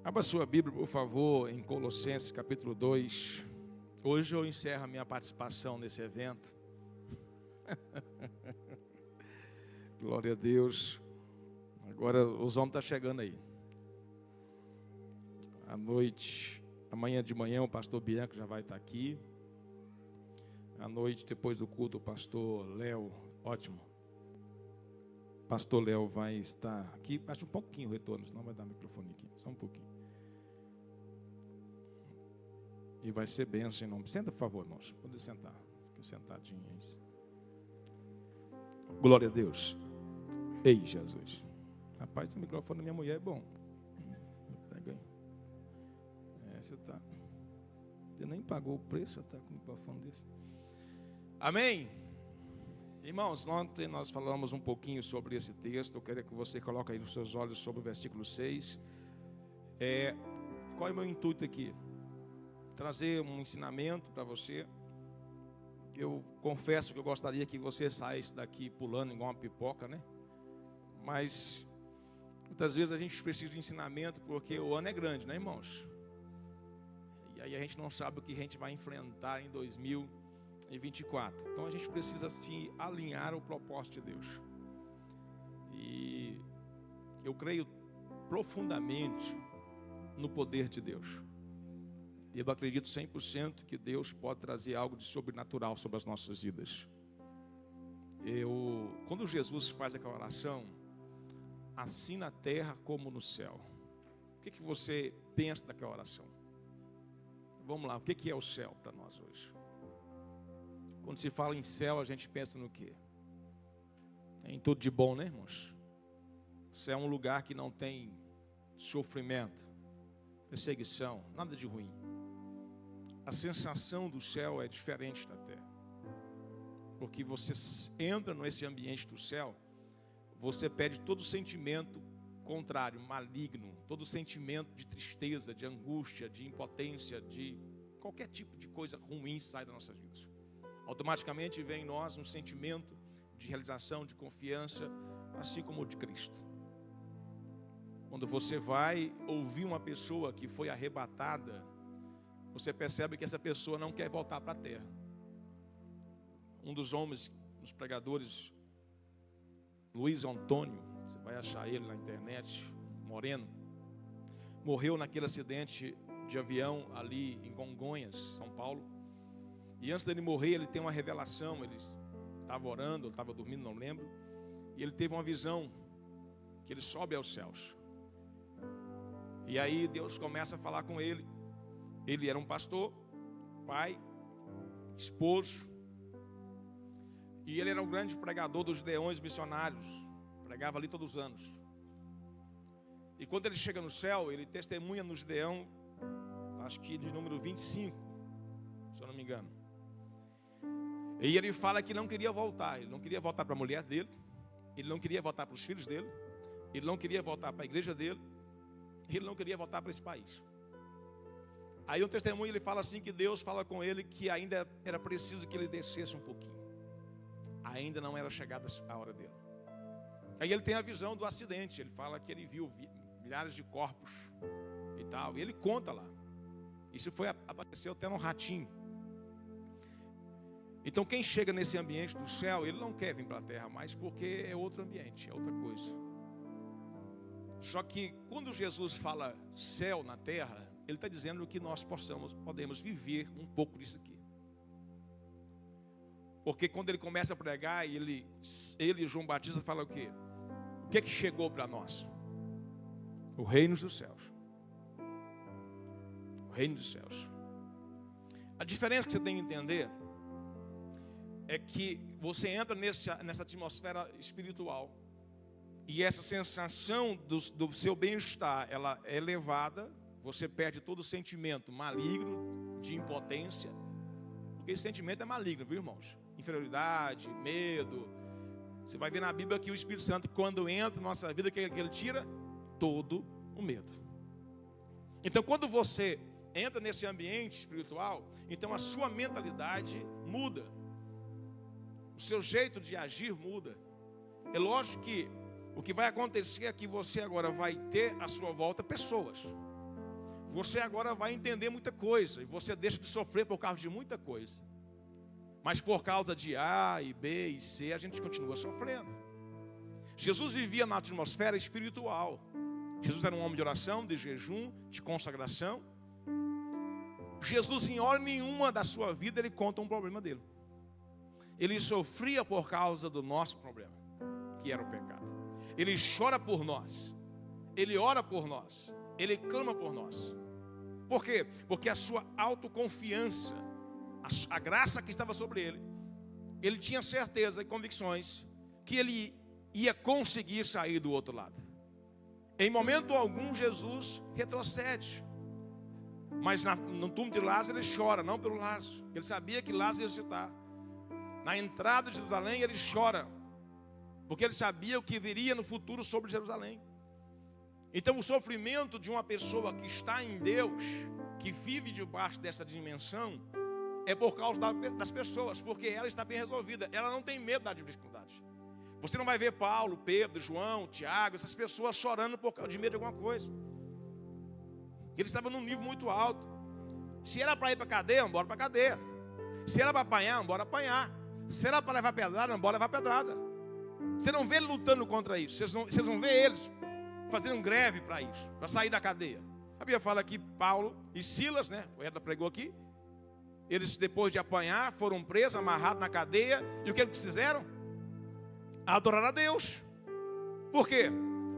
Abra sua Bíblia, por favor, em Colossenses capítulo 2. Hoje eu encerro a minha participação nesse evento. Glória a Deus. Agora os homens estão chegando aí. À noite, amanhã de manhã o pastor Bianco já vai estar aqui. À noite, depois do culto, o pastor Léo, ótimo. Pastor Léo vai estar aqui. Baixa um pouquinho o retorno, senão vai dar microfone aqui. Só um pouquinho. E vai ser bênção em nome. Senta, por favor, irmãos. Pode sentar. Fica sentadinho aí. Glória a Deus. Ei, Jesus. Rapaz, o microfone da minha mulher é bom. Pega aí. Você tá. Você nem pagou o preço, já está com o microfone desse. Amém? Irmãos, ontem nós falamos um pouquinho sobre esse texto. Eu quero que você coloque aí os seus olhos sobre o versículo 6. Qual é o meu intuito aqui? Trazer um ensinamento para você. Eu confesso que eu gostaria que você saísse daqui pulando igual uma pipoca, né? Mas muitas vezes a gente precisa de ensinamento porque o ano é grande, né, irmãos? E aí a gente não sabe o que a gente vai enfrentar em 2024. Então a gente precisa se alinhar ao propósito de Deus. E eu creio profundamente no poder de Deus. Eu acredito 100% que Deus pode trazer algo de sobrenatural sobre as nossas vidas. Quando Jesus faz aquela oração, assim na terra como no céu. O que você pensa daquela oração? Vamos lá, o que é o céu para nós hoje? Quando se fala em céu, a gente pensa no quê? Em tudo de bom, né, irmãos? O céu é um lugar que não tem sofrimento, perseguição, nada de ruim. A sensação do céu é diferente da terra. Porque você entra nesse ambiente do céu, você perde todo sentimento contrário, maligno, todo sentimento de tristeza, de angústia, de impotência, de qualquer tipo de coisa ruim sai das nossas vidas. Automaticamente vem em nós um sentimento de realização, de confiança, assim como o de Cristo. Quando você vai ouvir uma pessoa que foi arrebatada, você percebe que essa pessoa não quer voltar para a terra. Um dos homens, os pregadores, Luiz Antônio, você vai achar ele na internet, moreno, morreu naquele acidente de avião ali em Congonhas, São Paulo. E antes dele morrer, ele tem uma revelação. Ele estava orando, ele estava dormindo, não lembro. E ele teve uma visão que ele sobe aos céus. E aí Deus começa a falar com ele. Ele era um pastor, pai, esposo. E ele era um grande pregador dos Gideões missionários. Pregava ali todos os anos. E quando ele chega no céu, ele testemunha no Gideão, acho que de número 25, se eu não me engano. E ele fala que não queria voltar. Ele não queria voltar para a mulher dele. Ele não queria voltar para os filhos dele. Ele não queria voltar para a igreja dele. Ele não queria voltar para esse país. Aí um testemunho, ele fala assim, que Deus fala com ele que ainda era preciso que ele descesse um pouquinho. Ainda não era chegada a hora dele. Aí ele tem a visão do acidente. Ele fala que ele viu milhares de corpos e tal. E ele conta lá. Isso apareceu até no ratinho. Então quem chega nesse ambiente do céu, ele não quer vir para a terra mais, porque é outro ambiente, é outra coisa. Só que quando Jesus fala céu na terra, ele está dizendo que nós podemos viver um pouco disso aqui. Porque quando ele começa a pregar, ele e João Batista falam o quê? O que é que chegou para nós? O reino dos céus. O reino dos céus. A diferença que você tem que entender é que você entra nessa atmosfera espiritual. E essa sensação do seu bem-estar, ela é elevada. Você perde todo o sentimento maligno, de impotência. Porque esse sentimento é maligno, viu, irmãos? Inferioridade, medo. Você vai ver na Bíblia que o Espírito Santo, quando entra na nossa vida, que ele tira todo o medo. Então, quando você entra nesse ambiente espiritual, então a sua mentalidade muda. O seu jeito de agir muda. É lógico que o que vai acontecer é que você agora vai ter à sua volta pessoas. você agora vai entender muita coisa. E você deixa de sofrer por causa de muita coisa. Mas por causa de A, e B, e C, a gente continua sofrendo. Jesus vivia na atmosfera espiritual. Jesus era um homem de oração, de jejum, de consagração. Jesus, em hora nenhuma da sua vida, ele conta um problema dele. Ele sofria por causa do nosso problema, que era o pecado. Ele chora por nós. Ele ora por nós. Ele clama por nós. Por quê? Porque a sua autoconfiança, a graça que estava sobre ele, ele tinha certeza e convicções que ele ia conseguir sair do outro lado. Em momento algum, Jesus retrocede. Mas no túmulo de Lázaro ele chora, não pelo Lázaro. Ele sabia que Lázaro ia ressuscitar. Na entrada de Jerusalém ele chora, porque ele sabia o que viria no futuro sobre Jerusalém. Então o sofrimento de uma pessoa que está em Deus, que vive debaixo dessa dimensão, é por causa das pessoas, porque ela está bem resolvida. Ela não tem medo da dificuldade. Você não vai ver Paulo, Pedro, João, Tiago, essas pessoas chorando por causa de medo de alguma coisa. Ele estava num nível muito alto. Se era para ir para a cadeia, bora para a cadeia. Se era para apanhar, bora apanhar. Se era para levar pedrada, bora levar pedrada. Você não vê ele lutando contra isso. Vocês não vê eles fazendo greve para isso, para sair da cadeia. A Bíblia fala que Paulo e Silas, né? O Eda pregou aqui. Eles, depois de apanhar, foram presos, amarrados na cadeia. E o que eles fizeram? Adorar a Deus. Por quê?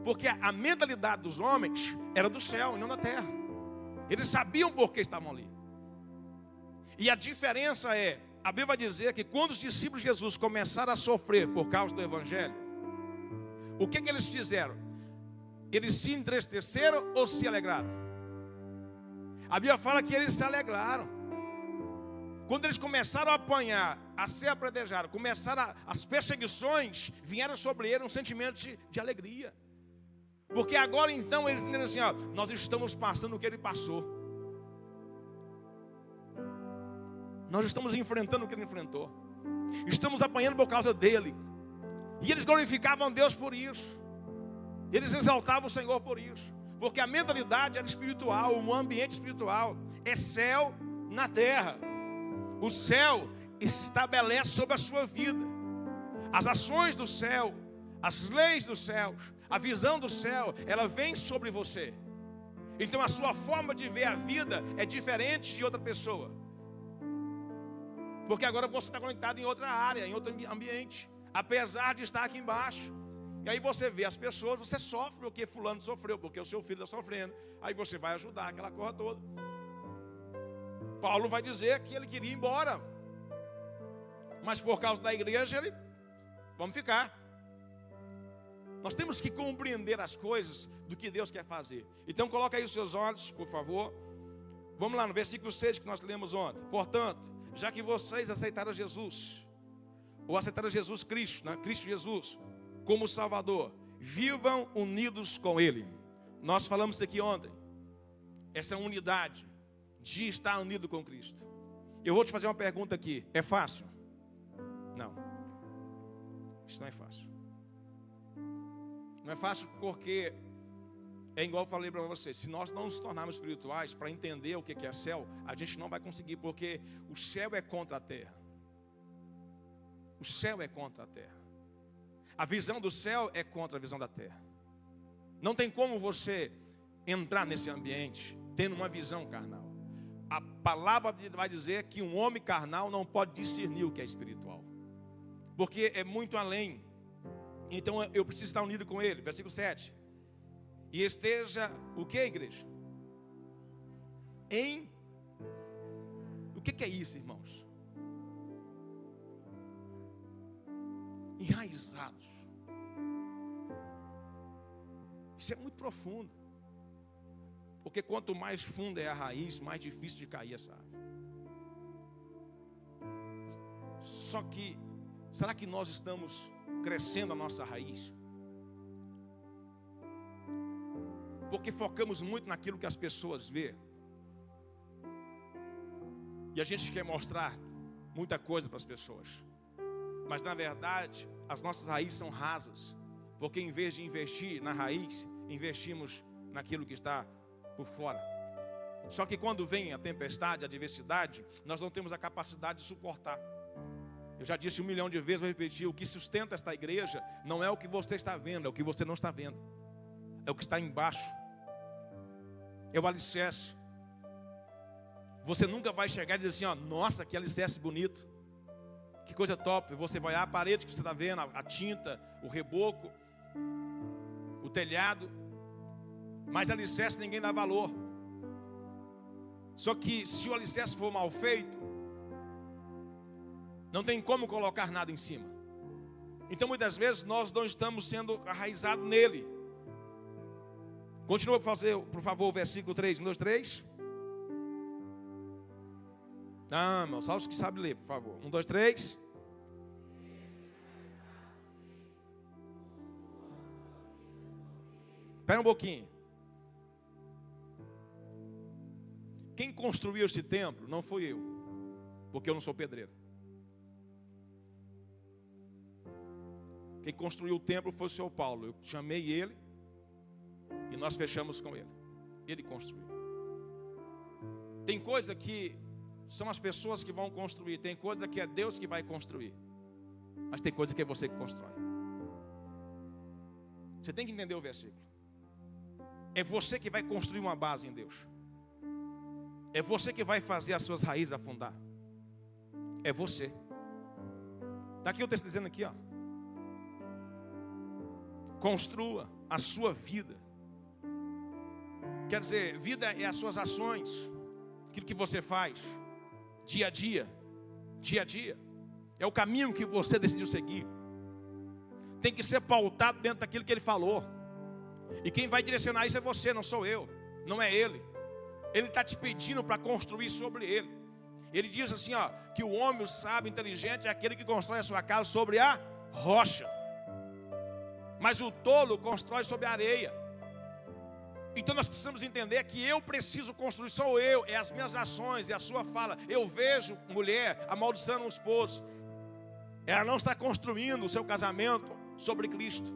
Porque a mentalidade dos homens era do céu e não da terra. Eles sabiam por que estavam ali. E a diferença é, a Bíblia vai dizer que quando os discípulos de Jesus começaram a sofrer por causa do Evangelho, o que eles fizeram? Eles se entristeceram ou se alegraram? A Bíblia fala que eles se alegraram. Quando eles começaram a apanhar, a ser apedrejados, as perseguições, vieram sobre eles um sentimento de alegria. Porque agora então eles entendem assim, ó, nós estamos passando o que ele passou. Nós estamos enfrentando o que ele enfrentou. Estamos apanhando por causa dele. E eles glorificavam Deus por isso. Eles exaltavam o Senhor por isso. Porque a mentalidade era espiritual, o ambiente espiritual é céu na terra. O céu se estabelece sobre a sua vida. As ações do céu, as leis do céu, a visão do céu, ela vem sobre você. Então a sua forma de ver a vida é diferente de outra pessoa. Porque agora você está conectado em outra área, em outro ambiente. Apesar de estar aqui embaixo. E aí você vê as pessoas, você sofre porque fulano sofreu, porque o seu filho está sofrendo. Aí você vai ajudar aquela coisa toda. Paulo vai dizer que ele queria ir embora. Mas por causa da igreja, vamos ficar. Nós temos que compreender as coisas do que Deus quer fazer. Então coloca aí os seus olhos, por favor. Vamos lá no versículo 6 que nós lemos ontem. Portanto, já que vocês aceitaram Jesus, ou aceitaram Jesus Cristo, né? Cristo Jesus, como Salvador, vivam unidos com Ele. Nós falamos isso aqui ontem. Essa unidade de estar unido com Cristo. Eu vou te fazer uma pergunta aqui. É fácil? Não. Isso não é fácil. Não é fácil porque é igual eu falei para vocês. Se nós não nos tornarmos espirituais para entender o que é céu, a gente não vai conseguir, porque o céu é contra a terra. O céu é contra a terra. A visão do céu é contra a visão da terra. Não tem como você entrar nesse ambiente tendo uma visão carnal. A palavra vai dizer que um homem carnal não pode discernir o que é espiritual, porque é muito além. Então eu preciso estar unido com Ele. Versículo 7. E esteja, o que, igreja? O que é isso, irmãos? Enraizados. Isso é muito profundo. Porque quanto mais funda é a raiz, mais difícil de cair essa árvore. Só que, será que nós estamos crescendo a nossa raiz? Porque focamos muito naquilo que as pessoas vê. E a gente quer mostrar muita coisa para as pessoas. Mas na verdade, as nossas raízes são rasas. Porque em vez de investir na raiz, investimos naquilo que está por fora. Só que quando vem a tempestade, a adversidade, nós não temos a capacidade de suportar. Eu já disse 1 milhão de vezes, vou repetir, o que sustenta esta igreja não é o que você está vendo, é o que você não está vendo. É o que está embaixo. É o alicerce. Você nunca vai chegar e dizer assim, nossa, que alicerce bonito. Que coisa top. Você vai olhar a parede que você está vendo, a tinta, o reboco, o telhado. Mas alicerce ninguém dá valor. Só que se o alicerce for mal feito, não tem como colocar nada em cima. Então muitas vezes nós não estamos sendo arraizados nele. Continua a fazer, por favor, o versículo 3, 1, 2, 3. Não, irmão, só os que sabem ler, por favor. 1, 2, 3. Espera um pouquinho. Quem construiu esse templo não fui eu, porque eu não sou pedreiro. Quem construiu o templo foi o senhor Paulo. Eu chamei ele e nós fechamos com ele. Ele construiu. Tem coisa que são as pessoas que vão construir, tem coisa que é Deus que vai construir, mas tem coisa que é você que constrói. Você tem que entender o versículo. É você que vai construir uma base em Deus. É você que vai fazer as suas raízes afundar. É você. Daqui eu estou dizendo aqui, construa a sua vida. Quer dizer, vida é as suas ações, aquilo que você faz, dia a dia, dia a dia. É o caminho que você decidiu seguir. Tem que ser pautado dentro daquilo que ele falou. E quem vai direcionar isso é você, não sou eu, não é ele. Ele está te pedindo para construir sobre ele. Ele diz assim, que o homem, o sábio, inteligente é aquele que constrói a sua casa sobre a rocha. Mas o tolo constrói sobre a areia. Então nós precisamos entender que eu preciso construir, sou eu, é as minhas ações, é a sua fala. Eu vejo mulher amaldiçoando um esposo. Ela não está construindo o seu casamento sobre Cristo.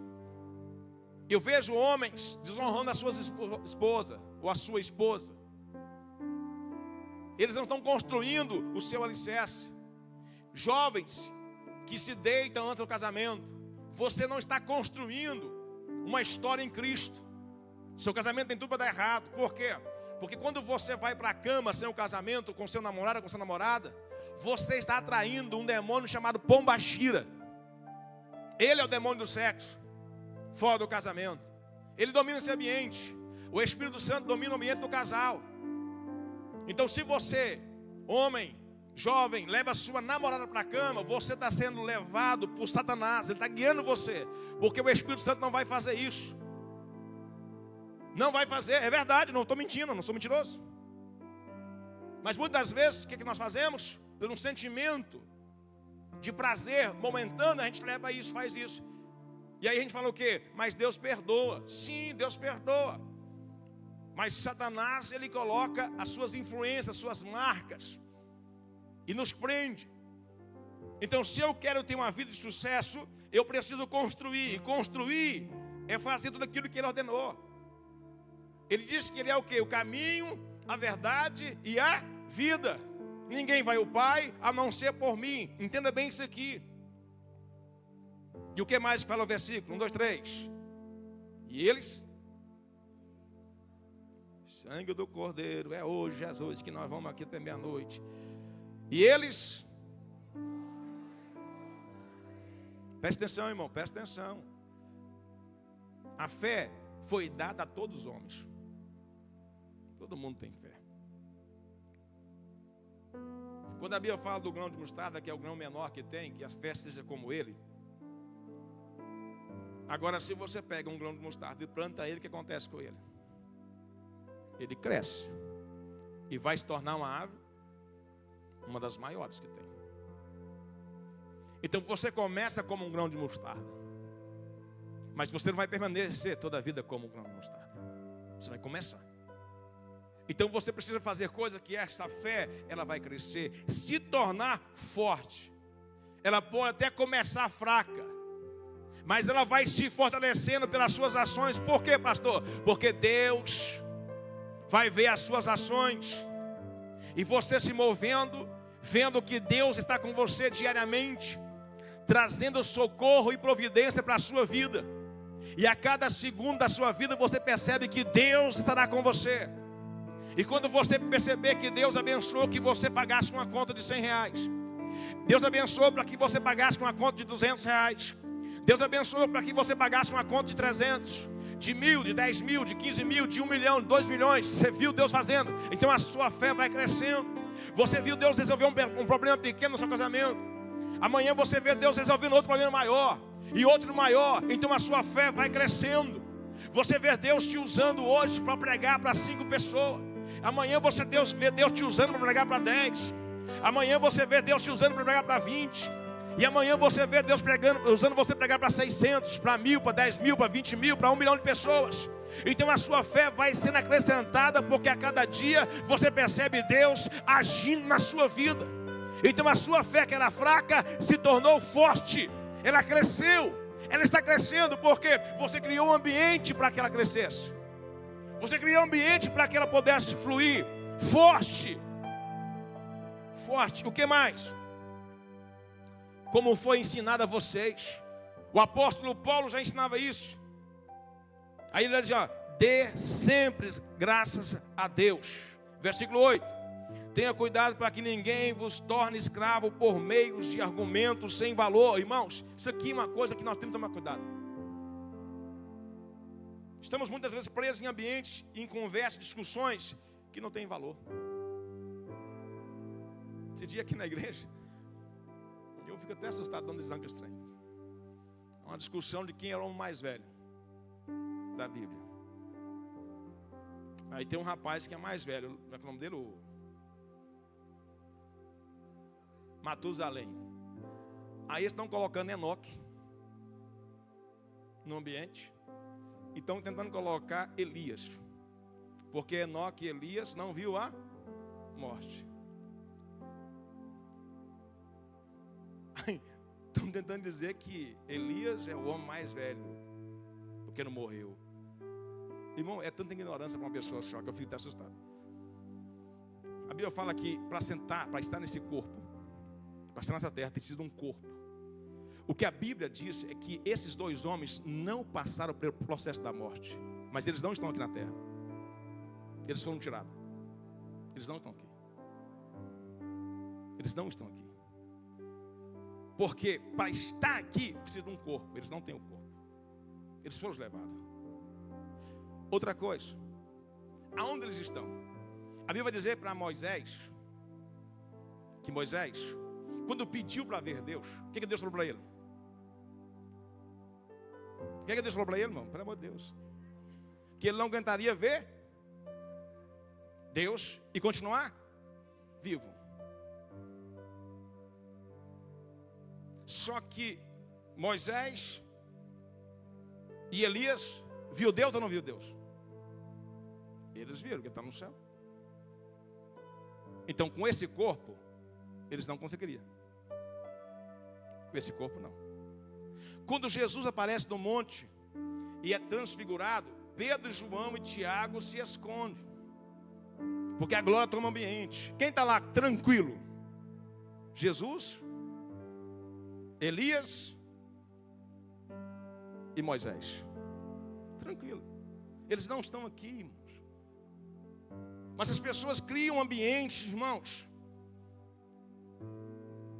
Eu vejo homens desonrando a sua esposa ou a sua esposa. Eles não estão construindo o seu alicerce. Jovens que se deitam antes do casamento. Você não está construindo uma história em Cristo. Seu casamento tem tudo para dar errado. Por quê? Porque quando você vai para a cama sem o casamento, com seu namorado, com sua namorada, você está atraindo um demônio chamado Pombagira. Ele é o demônio do sexo, fora do casamento. Ele domina esse ambiente. O Espírito Santo domina o ambiente do casal. Então se você, homem, jovem, leva a sua namorada para a cama, você está sendo levado por Satanás. Ele está guiando você, porque o Espírito Santo não vai fazer isso. Não vai fazer, é verdade, não estou mentindo, não sou mentiroso. Mas muitas vezes, o que nós fazemos? Por um sentimento de prazer momentâneo, a gente leva isso, faz isso. E aí a gente fala o quê? Mas Deus perdoa. Sim, Deus perdoa. Mas Satanás, ele coloca as suas influências, as suas marcas, e nos prende. Então se eu quero ter uma vida de sucesso, eu preciso construir. E construir é fazer tudo aquilo que ele ordenou. Ele disse que ele é o quê? O caminho, a verdade e a vida. Ninguém vai ao Pai a não ser por mim. Entenda bem isso aqui. E o que mais que fala o versículo? 1, 2, 3. E eles... Sangue do Cordeiro, é hoje, Jesus, que nós vamos aqui até meia-noite. E eles... Presta atenção, irmão, presta atenção. A fé foi dada a todos os homens. Todo mundo tem fé. Quando a Bíblia fala do grão de mostarda, que é o grão menor que tem, que a fé seja como ele. Agora, se você pega um grão de mostarda e planta ele, o que acontece com ele? Ele cresce e vai se tornar uma árvore, uma das maiores que tem. Então você começa como um grão de mostarda, mas você não vai permanecer toda a vida como um grão de mostarda. Você vai começar. Então você precisa fazer coisa que essa fé, ela vai crescer, se tornar forte. Ela pode até começar fraca, mas ela vai se fortalecendo pelas suas ações. Por quê, pastor? Porque Deus vai ver as suas ações, e você se movendo, vendo que Deus está com você diariamente, trazendo socorro e providência para a sua vida. E a cada segundo da sua vida você percebe que Deus estará com você. E quando você perceber que Deus abençoou que você pagasse uma conta de R$100, Deus abençoou para que você pagasse uma conta de R$200, Deus abençoou para que você pagasse uma conta de 300, de 1.000, de 10.000, de 15.000, de 1 milhão, de 2 milhões. Você viu Deus fazendo, então a sua fé vai crescendo. Você viu Deus resolver um problema pequeno no seu casamento, amanhã você vê Deus resolvendo outro problema maior, e outro maior, então a sua fé vai crescendo. Você vê Deus te usando hoje para pregar para 5 pessoas, amanhã você vê Deus te usando para pregar para 10, amanhã você vê Deus te usando para pregar para 20, e amanhã você vê Deus usando você para pregar para 600, para 1.000, para 10.000, para 20.000, para 1 milhão de pessoas. Então a sua fé vai sendo acrescentada, porque a cada dia você percebe Deus agindo na sua vida. Então a sua fé, que era fraca, se tornou forte. Ela cresceu, ela está crescendo, porque você criou um ambiente para que ela crescesse. Você criou um ambiente para que ela pudesse fluir forte. Forte, o que mais? Como foi ensinado a vocês, o apóstolo Paulo já ensinava isso. Aí ele dizia, dê sempre graças a Deus. Versículo 8, tenha cuidado para que ninguém vos torne escravo por meios de argumentos sem valor. Irmãos, isso aqui é uma coisa que nós temos que tomar cuidado. Estamos muitas vezes presos em ambientes, em conversas, discussões que não têm valor. Esse dia aqui na igreja, eu fico até assustado dando desânimo estranho. Uma discussão de quem era o homem mais velho da Bíblia. Aí tem um rapaz que é mais velho, como é que é o nome dele? Matusalém. Aí eles estão colocando Enoque no ambiente e estão tentando colocar Elias, porque Enoque e Elias não viu a morte. Estão tentando dizer que Elias é o homem mais velho, porque não morreu. Irmão, é tanta ignorância para uma pessoa só que eu fico até assustado. A Bíblia fala que para estar nesse corpo, para estar nessa terra, precisa de um corpo. O que a Bíblia diz é que esses 2 homens não passaram pelo processo da morte, mas eles não estão aqui na terra. Eles foram tirados. Eles não estão aqui. Eles não estão aqui. Porque para estar aqui precisa de um corpo. Eles não têm o corpo. Eles foram levados. Outra coisa, aonde eles estão? A Bíblia vai dizer para Moisés, que Moisés, quando pediu para ver Deus, o que Deus falou para ele? O que Deus falou para ele, irmão? Pelo amor de Deus. Que ele não aguentaria ver Deus e continuar vivo. Só que Moisés e Elias viu Deus ou não viu Deus? Eles viram que está no céu. Então com esse corpo eles não conseguiriam. Com esse corpo não. Quando Jesus aparece no monte e é transfigurado, Pedro, João e Tiago se escondem, porque a glória toma ambiente. Quem está lá tranquilo? Jesus, Elias e Moisés. Tranquilo. Eles não estão aqui, irmãos. Mas as pessoas criam ambientes, irmãos,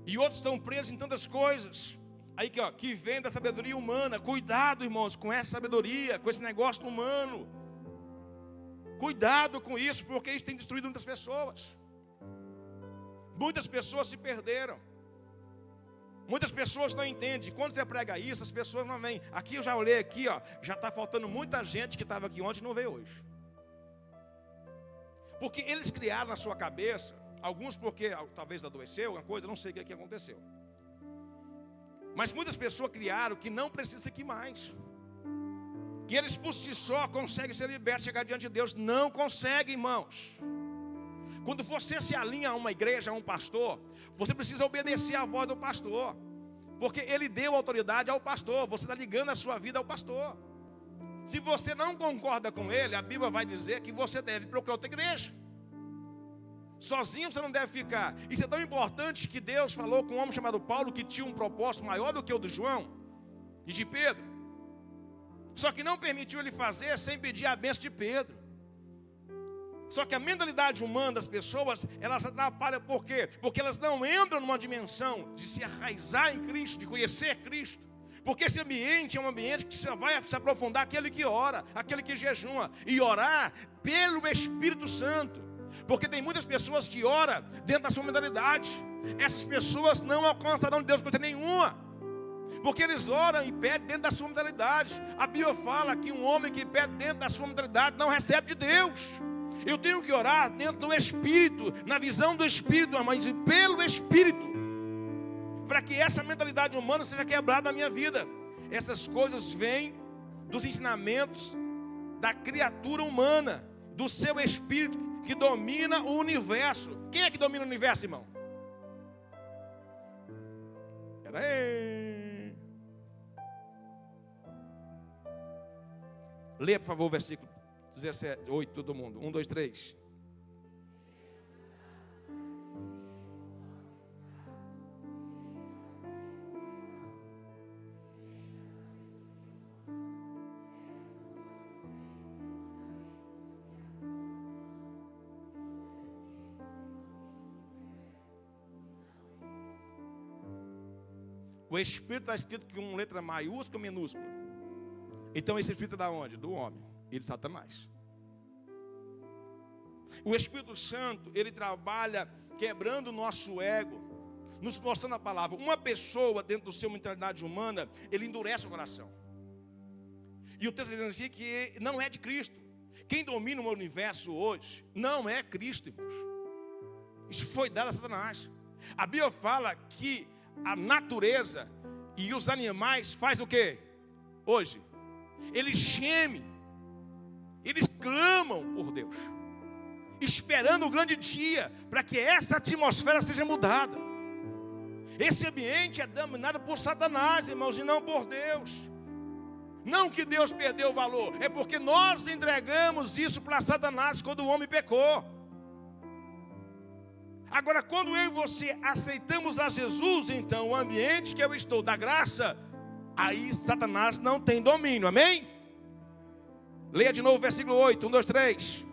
e outros estão presos em tantas coisas aí que vem da sabedoria humana. Cuidado, irmãos, com essa sabedoria, com esse negócio humano. Cuidado com isso, porque isso tem destruído muitas pessoas. Muitas pessoas se perderam. Muitas pessoas não entendem. Quando você prega isso, as pessoas não vêm. Aqui eu já olhei aqui, já está faltando muita gente que estava aqui ontem e não veio hoje. Porque eles criaram na sua cabeça, alguns porque talvez adoeceu, alguma coisa, não sei o que aconteceu. Mas muitas pessoas criaram que não precisa aqui mais. Que eles por si só conseguem ser libertos, chegar diante de Deus. Não conseguem, irmãos. Quando você se alinha a uma igreja, a um pastor, você precisa obedecer à voz do pastor, porque ele deu autoridade ao pastor. Você está ligando a sua vida ao pastor. Se você não concorda com ele, a Bíblia vai dizer que você deve procurar outra igreja. Sozinho você não deve ficar. Isso é tão importante que Deus falou com um homem chamado Paulo, que tinha um propósito maior do que o de João e de Pedro. Só que não permitiu ele fazer sem pedir a bênção de Pedro. Só que a mentalidade humana das pessoas, elas atrapalham. Por quê? Porque elas não entram numa dimensão de se arraizar em Cristo, de conhecer Cristo. Porque esse ambiente é um ambiente que só vai se aprofundar aquele que ora, aquele que jejuma. E orar pelo Espírito Santo. Porque tem muitas pessoas que oram dentro da sua mentalidade. Essas pessoas não alcançarão de Deus coisa nenhuma. Porque eles oram e pedem dentro da sua mentalidade. A Bíblia fala que um homem que pede dentro da sua mentalidade não recebe de Deus. Eu tenho que orar dentro do Espírito, na visão do Espírito, mas pelo Espírito, para que essa mentalidade humana seja quebrada na minha vida. Essas coisas vêm dos ensinamentos da criatura humana, do seu Espírito que domina o universo. Quem é que domina o universo, irmão? Pera aí. Leia, por favor, o versículo 17, 8, todo mundo. 1, 2, 3. O Espírito está escrito com letra maiúscula ou minúscula. Então esse Espírito é da onde? Do homem e de Satanás. O Espírito Santo, ele trabalha quebrando o nosso ego, nos mostrando a palavra. Uma pessoa dentro do seu mentalidade humana, ele endurece o coração. E o texto diz assim que não é de Cristo. Quem domina o universo hoje não é Cristo, irmãos. Isso foi dado a Satanás. A Bíblia fala que a natureza e os animais faz o quê? Hoje, eles gemem, eles clamam por Deus, esperando o grande dia, para que essa atmosfera seja mudada. Esse ambiente é dominado por Satanás, irmãos, e não por Deus. Não que Deus perdeu o valor, é porque nós entregamos isso para Satanás quando o homem pecou. Agora, quando eu e você aceitamos a Jesus, então o ambiente que eu estou da graça, aí Satanás não tem domínio, amém? Leia de novo o versículo 8, 1, 2, 3.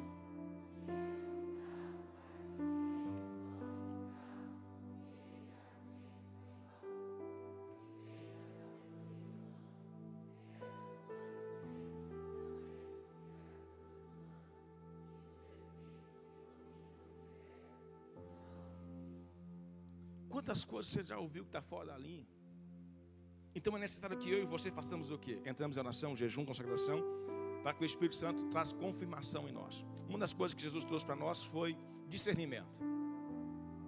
Quantas coisas você já ouviu que está fora da linha? Então é necessário que eu e você façamos o quê? Entramos em oração, jejum, consagração, para que o Espírito Santo traz confirmação em nós. Uma das coisas que Jesus trouxe para nós foi discernimento.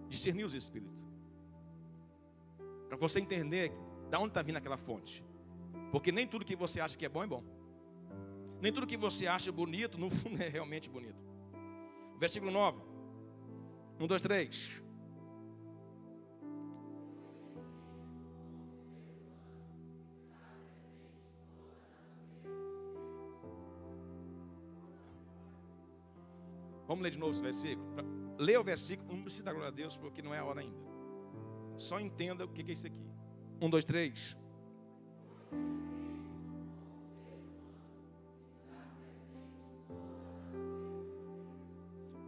Discernir os Espíritos. Para você entender de onde está vindo aquela fonte. Porque nem tudo que você acha que é bom. Nem tudo que você acha bonito, no fundo é realmente bonito. Versículo 9. 1, 2, 3. Vamos ler de novo esse versículo? Leia o versículo, não precisa dar glória a Deus, porque não é a hora ainda. Só entenda o que é isso aqui. 1, 2, 3.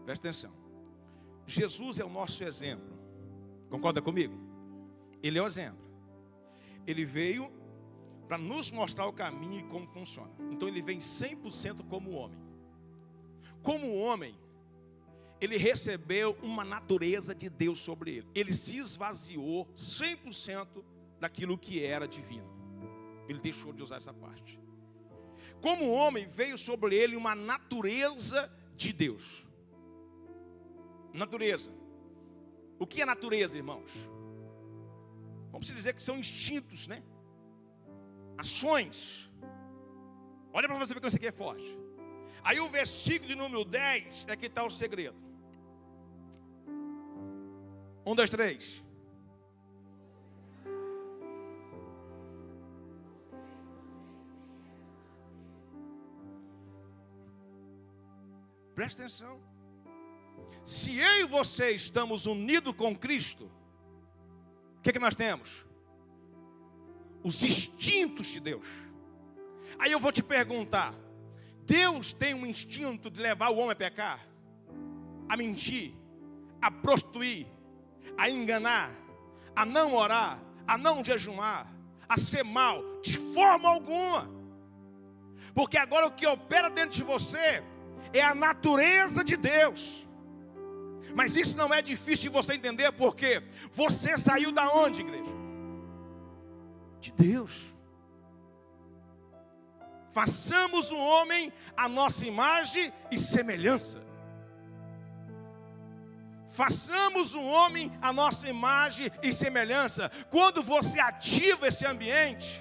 Presta atenção. Jesus é o nosso exemplo. Concorda comigo? Ele é o exemplo. Ele veio para nos mostrar o caminho e como funciona. Então ele vem 100% como homem. Como homem, ele recebeu uma natureza de Deus sobre ele. Ele se esvaziou 100% daquilo que era divino. Ele deixou de usar essa parte. Como homem, veio sobre ele uma natureza de Deus. Natureza. O que é natureza, irmãos? Vamos dizer que são instintos, né? Ações. Olha para você ver como isso aqui é forte. Aí o versículo de número 10 é que está o segredo. 1, 2, 3. Presta atenção. Se eu e você estamos unidos com Cristo, o que nós temos? Os instintos de Deus. Aí eu vou te perguntar: Deus tem um instinto de levar o homem a pecar, a mentir, a prostituir, a enganar, a não orar, a não jejuar, a ser mal? De forma alguma. Porque agora o que opera dentro de você é a natureza de Deus. Mas isso não é difícil de você entender, porque você saiu da onde, igreja? De Deus. Façamos o homem a nossa imagem e semelhança. Façamos o homem a nossa imagem e semelhança. Quando você ativa esse ambiente,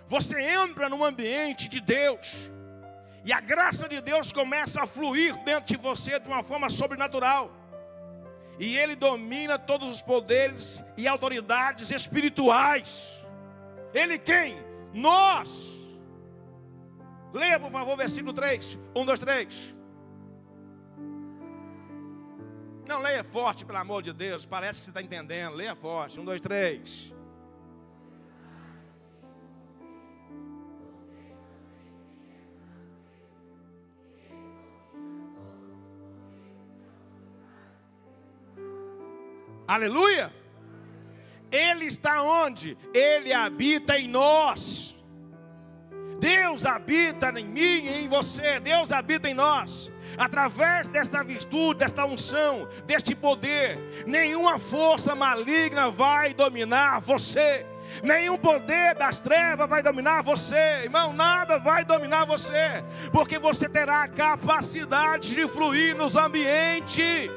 você entra num ambiente de Deus, e a graça de Deus começa a fluir dentro de você de uma forma sobrenatural. E Ele domina todos os poderes e autoridades espirituais. Ele quem? Nós. Leia, por favor, versículo 3. 1, 2, 3. Não, leia forte, pelo amor de Deus. Parece que você está entendendo. Leia forte. 1, 2, 3. Aleluia! Ele está onde? Ele habita em nós. Deus habita em mim e em você. Deus habita em nós. Através desta virtude, desta unção, deste poder, nenhuma força maligna vai dominar você. Nenhum poder das trevas vai dominar você, irmão. Nada vai dominar você, porque você terá a capacidade de fluir nos ambientes.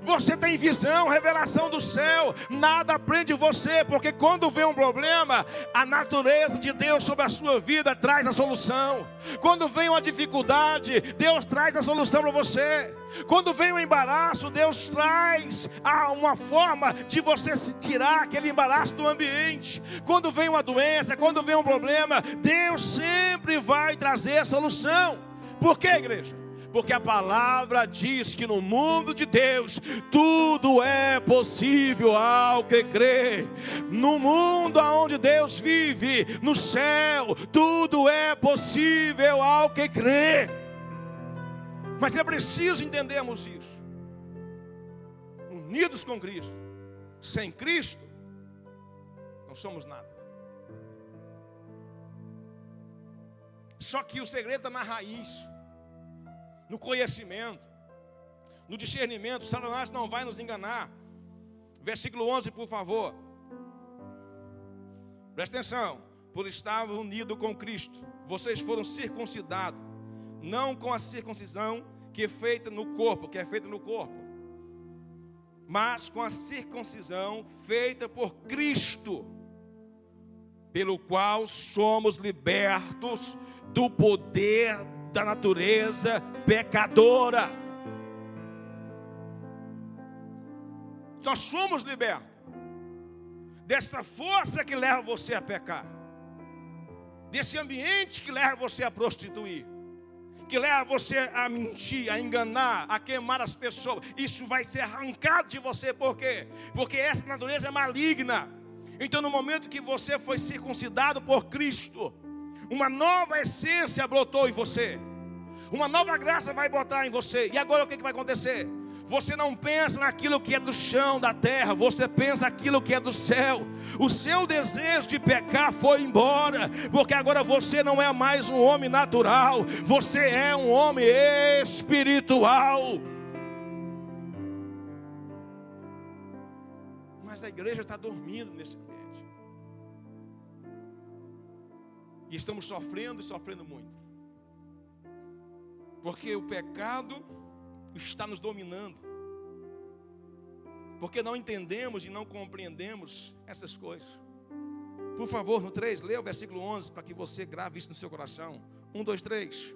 Você tem visão, revelação do céu. Nada prende você, porque quando vem um problema, a natureza de Deus sobre a sua vida traz a solução. Quando vem uma dificuldade, Deus traz a solução para você. Quando vem um embaraço, Deus traz uma forma de você se tirar aquele embaraço do ambiente. Quando vem uma doença, quando vem um problema, Deus sempre vai trazer a solução. Por quê, igreja? Porque a palavra diz que no mundo de Deus tudo é possível ao que crê. No mundo onde Deus vive, no céu, tudo é possível ao que crê. Mas é preciso entendermos isso. Unidos com Cristo. Sem Cristo, não somos nada. Só que o segredo está na raiz, no conhecimento, no discernimento. Satanás não vai nos enganar. Versículo 11, por favor. Presta atenção. Por estar unido com Cristo, vocês foram circuncidados, não com a circuncisão que é feita no corpo, mas com a circuncisão feita por Cristo, pelo qual somos libertos do poder da natureza pecadora. Nós somos libertos dessa força que leva você a pecar, desse ambiente que leva você a prostituir, que leva você a mentir, a enganar, a queimar as pessoas. Isso vai ser arrancado de você. Por quê? Porque essa natureza é maligna. Então, no momento que você foi circuncidado por Cristo, uma nova essência brotou em você, uma nova graça vai brotar em você. E agora o que vai acontecer? Você não pensa naquilo que é do chão, da terra, você pensa naquilo que é do céu. O seu desejo de pecar foi embora, porque agora você não é mais um homem natural, você é um homem espiritual. Mas a igreja está dormindo nesse ambiente, e estamos sofrendo e sofrendo muito, porque o pecado está nos dominando, porque não entendemos e não compreendemos essas coisas. Por favor, no 3, leia o versículo 11, para que você grave isso no seu coração. 1, 2, 3.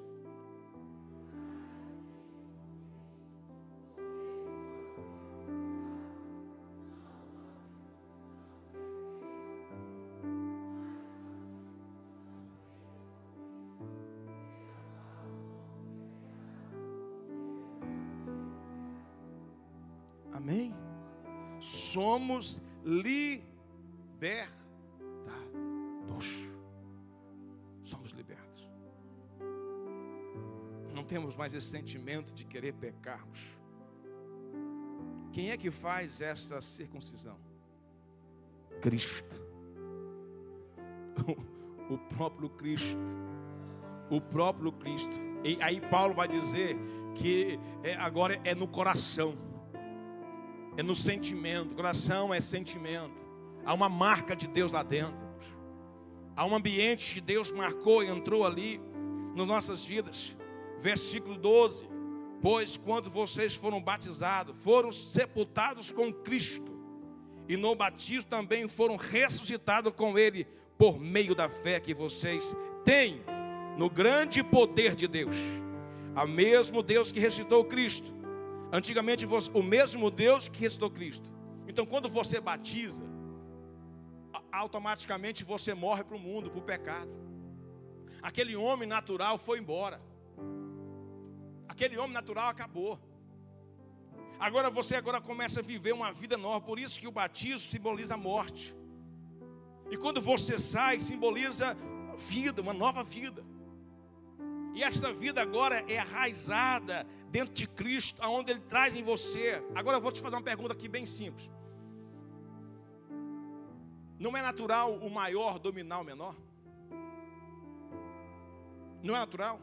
Amém? Somos libertados. Somos libertos. Não temos mais esse sentimento de querer pecarmos. Quem é que faz essa circuncisão? Cristo. O próprio Cristo. O próprio Cristo. E aí Paulo vai dizer que agora é no coração. É no sentimento. Coração é sentimento. Há uma marca de Deus lá dentro. Há um ambiente que Deus marcou e entrou ali nas nossas vidas. Versículo 12. Pois quando vocês foram batizados, foram sepultados com Cristo. E no batismo também foram ressuscitados com Ele, por meio da fé que vocês têm no grande poder de Deus. O mesmo Deus que ressuscitou Cristo. Antigamente, o mesmo Deus que ressuscitou Cristo. Então, quando você batiza, automaticamente você morre para o mundo, para o pecado. Aquele homem natural foi embora. Aquele homem natural acabou. Agora você começa a viver uma vida nova. Por isso que o batismo simboliza a morte. E quando você sai, simboliza vida, uma nova vida. E esta vida agora é arraizada dentro de Cristo, aonde Ele traz em você. Agora eu vou te fazer uma pergunta aqui bem simples. Não é natural o maior dominar o menor? Não é natural?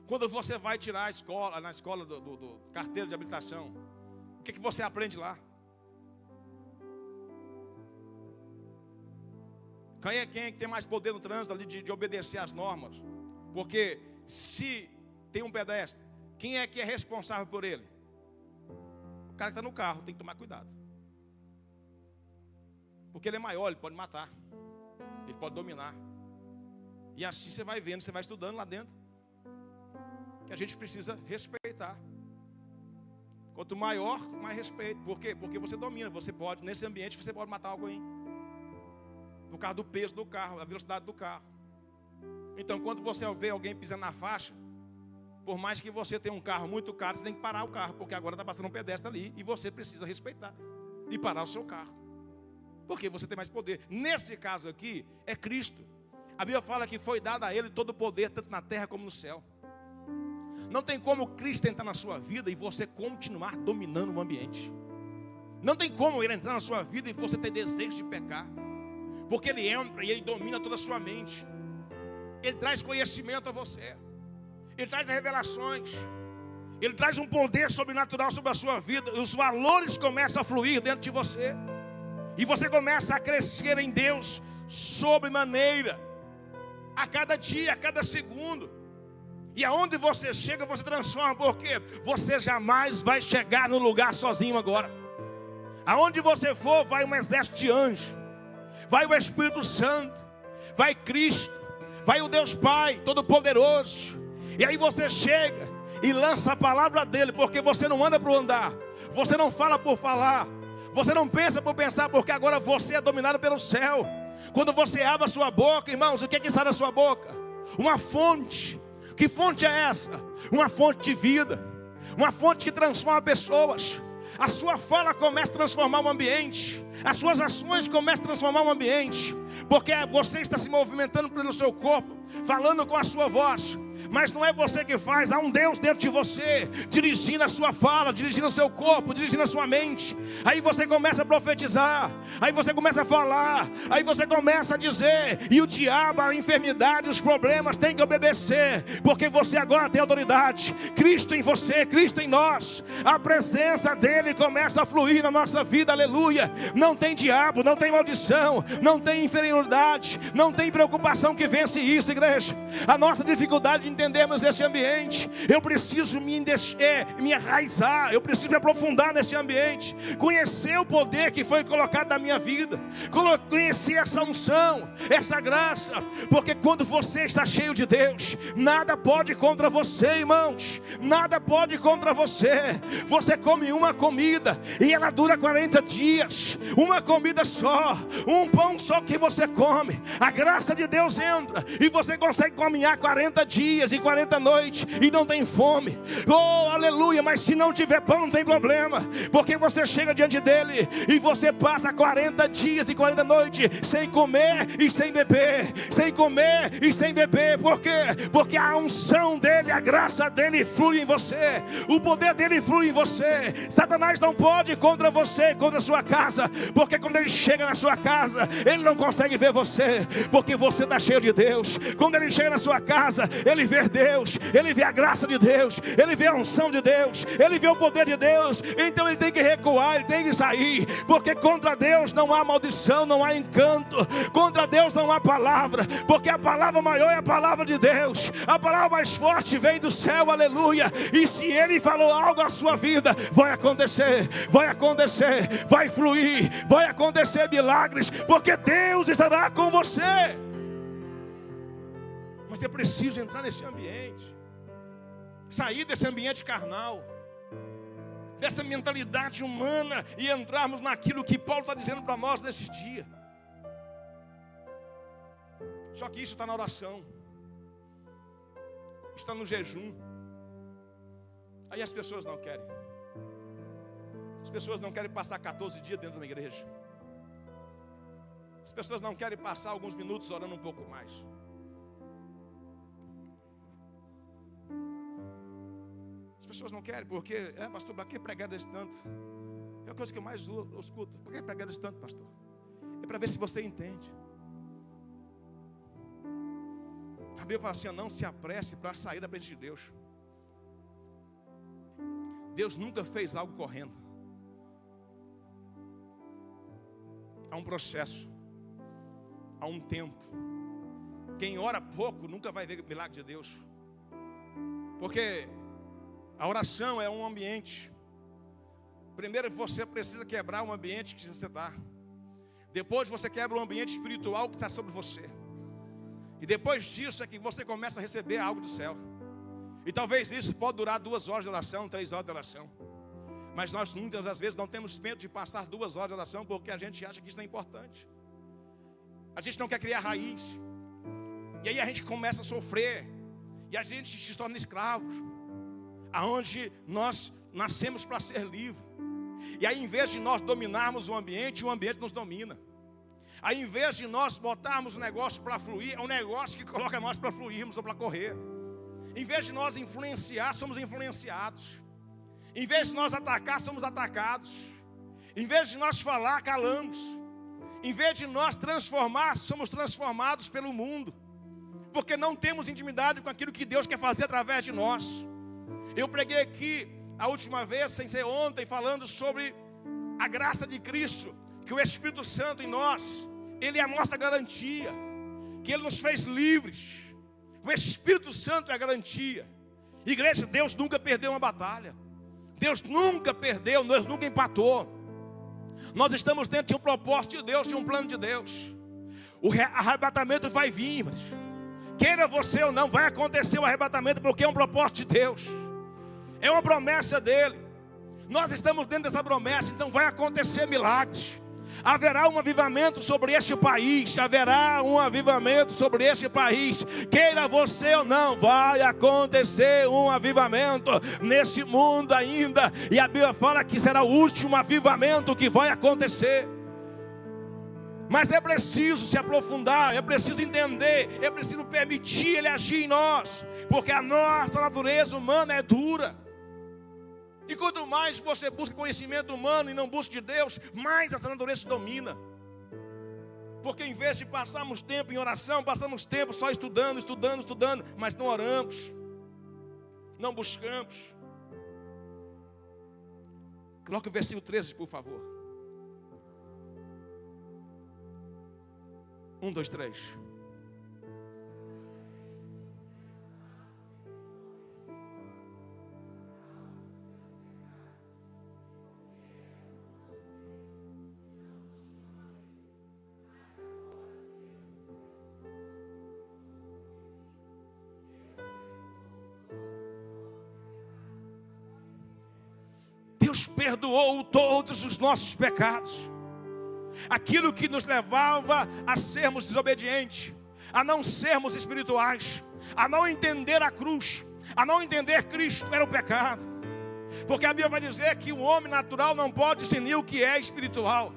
Quando você vai tirar a escola, na escola do carteiro de habilitação, o que você aprende lá? Quem é que tem mais poder no trânsito ali de obedecer às normas? Porque se tem um pedestre, quem é que é responsável por ele? O cara que está no carro, tem que tomar cuidado. Porque ele é maior, ele pode matar. Ele pode dominar. E assim você vai vendo, você vai estudando lá dentro, que a gente precisa respeitar. Quanto maior, mais respeito. Por quê? Porque você domina, você pode, nesse ambiente você pode matar alguém. Por causa do peso do carro, da velocidade do carro. Então, quando você vê alguém pisando na faixa, por mais que você tenha um carro muito caro, você tem que parar o carro, porque agora está passando um pedestre ali, e você precisa respeitar e parar o seu carro, porque você tem mais poder. Nesse caso aqui, é Cristo. A Bíblia fala que foi dado a Ele todo o poder, tanto na terra como no céu. Não tem como Cristo entrar na sua vida e você continuar dominando o ambiente. Não tem como Ele entrar na sua vida e você ter desejo de pecar, porque Ele entra e Ele domina toda a sua mente. Ele traz conhecimento a você. Ele traz revelações. Ele traz um poder sobrenatural sobre a sua vida. Os valores começam a fluir dentro de você. E você começa a crescer em Deus sobremaneira. A cada dia, a cada segundo. E aonde você chega, você transforma. Porque você jamais vai chegar no lugar sozinho agora. Aonde você for, vai um exército de anjos. Vai o Espírito Santo. Vai Cristo. Vai o Deus Pai Todo-Poderoso. E aí você chega e lança a palavra dele. Porque você não anda por andar. Você não fala por falar. Você não pensa por pensar. Porque agora você é dominado pelo céu. Quando você abre a sua boca, irmãos, o que é que está na sua boca? Uma fonte. Que fonte é essa? Uma fonte de vida. Uma fonte que transforma pessoas. A sua fala começa a transformar o ambiente. As suas ações começam a transformar o ambiente. Porque você está se movimentando pelo seu corpo, falando com a sua voz. Mas não é você que faz, há um Deus dentro de você, dirigindo a sua fala, dirigindo o seu corpo, dirigindo a sua mente. Aí você começa a profetizar, aí você começa a falar, aí você começa a dizer. E o diabo, a enfermidade, os problemas têm que obedecer, porque você agora tem autoridade. Cristo em você, Cristo em nós. A presença dele começa a fluir na nossa vida, aleluia. Não tem diabo, não tem maldição, não tem inferioridade, não tem preocupação que vence isso, igreja. A nossa dificuldade de entendermos esse ambiente, eu preciso me enraizar, eu preciso me aprofundar nesse ambiente, conhecer o poder que foi colocado na minha vida, conhecer essa unção, essa graça, porque quando você está cheio de Deus, nada pode contra você, irmãos, nada pode contra você. Você come uma comida e ela dura 40 dias. Uma comida só, um pão só que você come. A graça de Deus entra e você consegue caminhar 40 dias e 40 noites e não tem fome. Oh, aleluia, mas se não tiver pão não tem problema, porque você chega diante dele e você passa 40 dias e 40 noites sem comer e sem beber, sem comer e sem beber. Por quê? Porque a unção dele, a graça dele flui em você, o poder dele flui em você. Satanás não pode ir contra você, contra a sua casa, porque quando ele chega na sua casa, ele não consegue ver você, porque você está cheio de Deus. Quando ele chega na sua casa, ele vê Deus, ele vê a graça de Deus, ele vê a unção de Deus, ele vê o poder de Deus. Então ele tem que recuar, ele tem que sair, porque contra Deus não há maldição, não há encanto, contra Deus não há palavra, porque a palavra maior é a palavra de Deus, a palavra mais forte vem do céu, aleluia. E se ele falou algo à sua vida, vai acontecer, vai fluir, vai acontecer milagres, porque Deus estará com você. Mas é preciso entrar nesse ambiente, sair desse ambiente carnal, dessa mentalidade humana, e entrarmos naquilo que Paulo está dizendo para nós nesse dia. Só que isso está na oração, está no jejum. Aí as pessoas não querem. As pessoas não querem passar 14 dias dentro da igreja. As pessoas não querem passar alguns minutos orando um pouco mais. As pessoas não querem, porque, pastor, para que pregar desse tanto? É a coisa que eu mais escuto. Por que pregar desse tanto, pastor? É para ver se você entende. A Bíblia fala assim: não se apresse para sair da presença de Deus. Deus nunca fez algo correndo. Há um processo, há um tempo. Quem ora pouco nunca vai ver o milagre de Deus, porque a oração é um ambiente. Primeiro você precisa quebrar o ambiente que você está. Depois você quebra o ambiente espiritual que está sobre você. E depois disso é que você começa a receber algo do céu. E talvez isso pode durar 2 horas de oração, 3 horas de oração. Mas nós muitas das vezes não temos medo de passar 2 horas de oração, porque a gente acha que isso não é importante. A gente não quer criar raiz. E aí a gente começa a sofrer. E a gente se torna escravos. Aonde nós nascemos para ser livres. E aí, em vez de nós dominarmos o ambiente nos domina. Aí, em vez de nós botarmos o negócio para fluir, é um negócio que coloca nós para fluirmos ou para correr. Em vez de nós influenciar, somos influenciados. Em vez de nós atacar, somos atacados. Em vez de nós falar, calamos. Em vez de nós transformar, somos transformados pelo mundo. Porque não temos intimidade com aquilo que Deus quer fazer através de nós. Eu preguei aqui a última vez, sem ser ontem, falando sobre a graça de Cristo, que o Espírito Santo em nós, Ele é a nossa garantia, que Ele nos fez livres. O Espírito Santo é a garantia. Igreja, Deus nunca perdeu uma batalha. Deus nunca perdeu, Deus nunca empatou. Nós estamos dentro de um propósito de Deus, de um plano de Deus. O arrebatamento vai vir, mas queira você ou não, vai acontecer o arrebatamento, porque é um propósito de Deus. É uma promessa dele. Nós estamos dentro dessa promessa, então vai acontecer milagres. Haverá um avivamento sobre este país. Haverá um avivamento sobre este país. Queira você ou não, vai acontecer um avivamento nesse mundo ainda. E a Bíblia fala que será o último avivamento que vai acontecer. Mas é preciso se aprofundar, é preciso entender, é preciso permitir Ele agir em nós. Porque a nossa natureza humana é dura. E quanto mais você busca conhecimento humano e não busca de Deus, mais essa natureza se domina. Porque em vez de passarmos tempo em oração, passamos tempo só estudando, mas não oramos, não buscamos. Coloque o versículo 13, por favor. 1, 2, 3. nos perdoou todos os nossos pecados. Aquilo que nos levava a sermos desobedientes, a não sermos espirituais, a não entender a cruz, a não entender Cristo, era o pecado. Porque a Bíblia vai dizer que o homem natural não pode discernir o que é espiritual.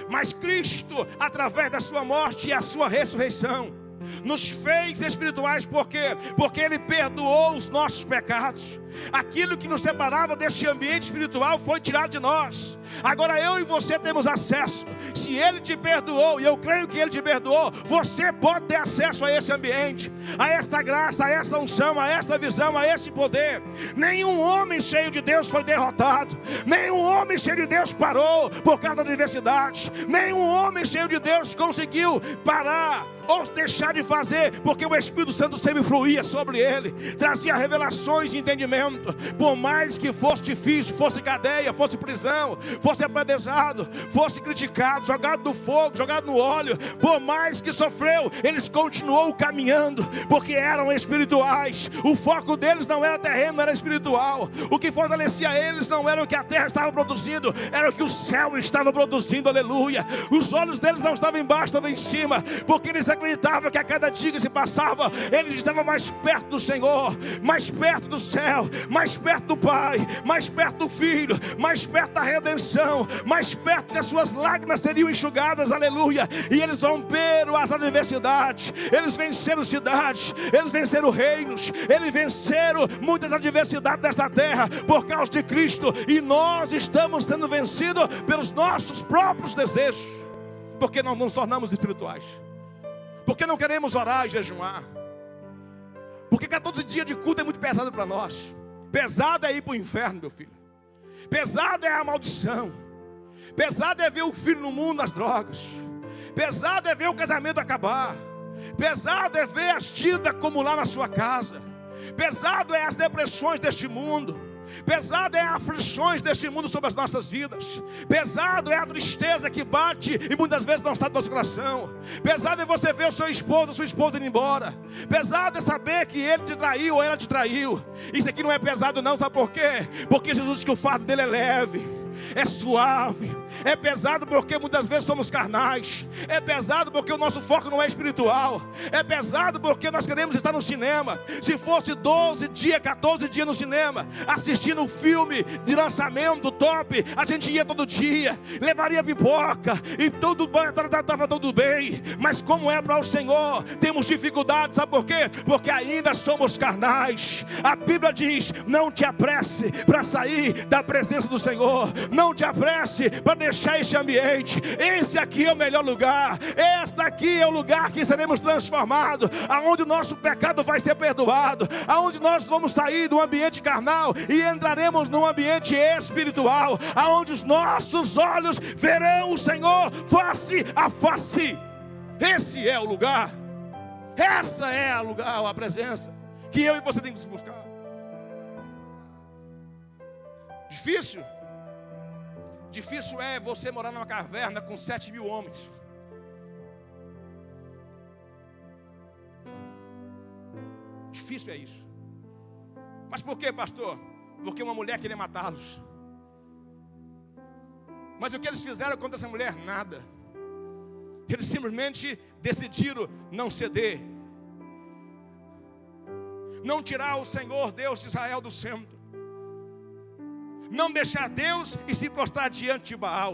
Mas Cristo, através da sua morte e a sua ressurreição, nos fez espirituais. Por quê? Porque Ele perdoou os nossos pecados. Aquilo que nos separava deste ambiente espiritual foi tirado de nós. Agora eu e você temos acesso. Se Ele te perdoou, e eu creio que Ele te perdoou, você pode ter acesso a esse ambiente, a esta graça, a esta unção, a esta visão, a este poder. Nenhum homem cheio de Deus foi derrotado. Nenhum homem cheio de Deus parou por causa da adversidade. Nenhum homem cheio de Deus conseguiu parar ou deixar de fazer, porque o Espírito Santo sempre fluía sobre ele, trazia revelações e entendimento. Por mais que fosse difícil, fosse cadeia, fosse prisão, fosse apedrejado, fosse criticado, jogado no fogo, jogado no óleo, por mais que sofreu, eles continuou caminhando, porque eram espirituais. O foco deles não era terreno, era espiritual. O que fortalecia eles não era o que a terra estava produzindo, era o que o céu estava produzindo, aleluia. Os olhos deles não estavam embaixo, estavam em cima, porque eles acreditavam que a cada dia que se passava, eles estavam mais perto do Senhor, mais perto do céu, mais perto do Pai, mais perto do Filho, mais perto da redenção, mais perto que as suas lágrimas seriam enxugadas, aleluia. E eles romperam as adversidades, eles venceram cidades, eles venceram reinos, eles venceram muitas adversidades desta terra por causa de Cristo. E nós estamos sendo vencidos pelos nossos próprios desejos, porque nós nos tornamos espirituais, porque não queremos orar e jejuar, porque 14 dias de culto é muito pesado para nós. Pesado é ir para o inferno, meu filho. Pesado é a maldição. Pesado é ver o filho no mundo nas drogas. Pesado é ver o casamento acabar. Pesado é ver as dívidas acumular na sua casa. Pesado é as depressões deste mundo. Pesado é as aflições deste mundo sobre as nossas vidas. Pesado é a tristeza que bate e muitas vezes não sai do nosso coração. Pesado é você ver o seu esposo, a sua esposa indo embora. Pesado é saber que ele te traiu ou ela te traiu. Isso aqui não é pesado não, sabe por quê? Porque Jesus disse que o fardo dele é leve, é suave. É pesado porque muitas vezes somos carnais. É pesado porque o nosso foco não é espiritual. É pesado porque nós queremos estar no cinema. Se fosse 12 dias, 14 dias no cinema, assistindo um filme de lançamento top, a gente ia todo dia, levaria pipoca e tudo estava tudo bem. Mas como é para o Senhor, temos dificuldades, sabe por quê? Porque ainda somos carnais. A Bíblia diz: não te apresse para sair da presença do Senhor. Não te apresse para deixar este ambiente. Esse aqui é o melhor lugar. Este aqui é o lugar que seremos transformados, aonde o nosso pecado vai ser perdoado, aonde nós vamos sair do ambiente carnal e entraremos num ambiente espiritual, aonde os nossos olhos verão o Senhor face a face. Esse é o lugar. Essa é a presença que eu e você temos que buscar. Difícil é você morar numa caverna com 7.000 homens. Difícil é isso. Mas por quê, pastor? Porque uma mulher queria matá-los. Mas o que eles fizeram contra essa mulher? Nada. Eles simplesmente decidiram não ceder, não tirar o Senhor Deus de Israel do centro, não deixar Deus e se prostrar diante de Baal.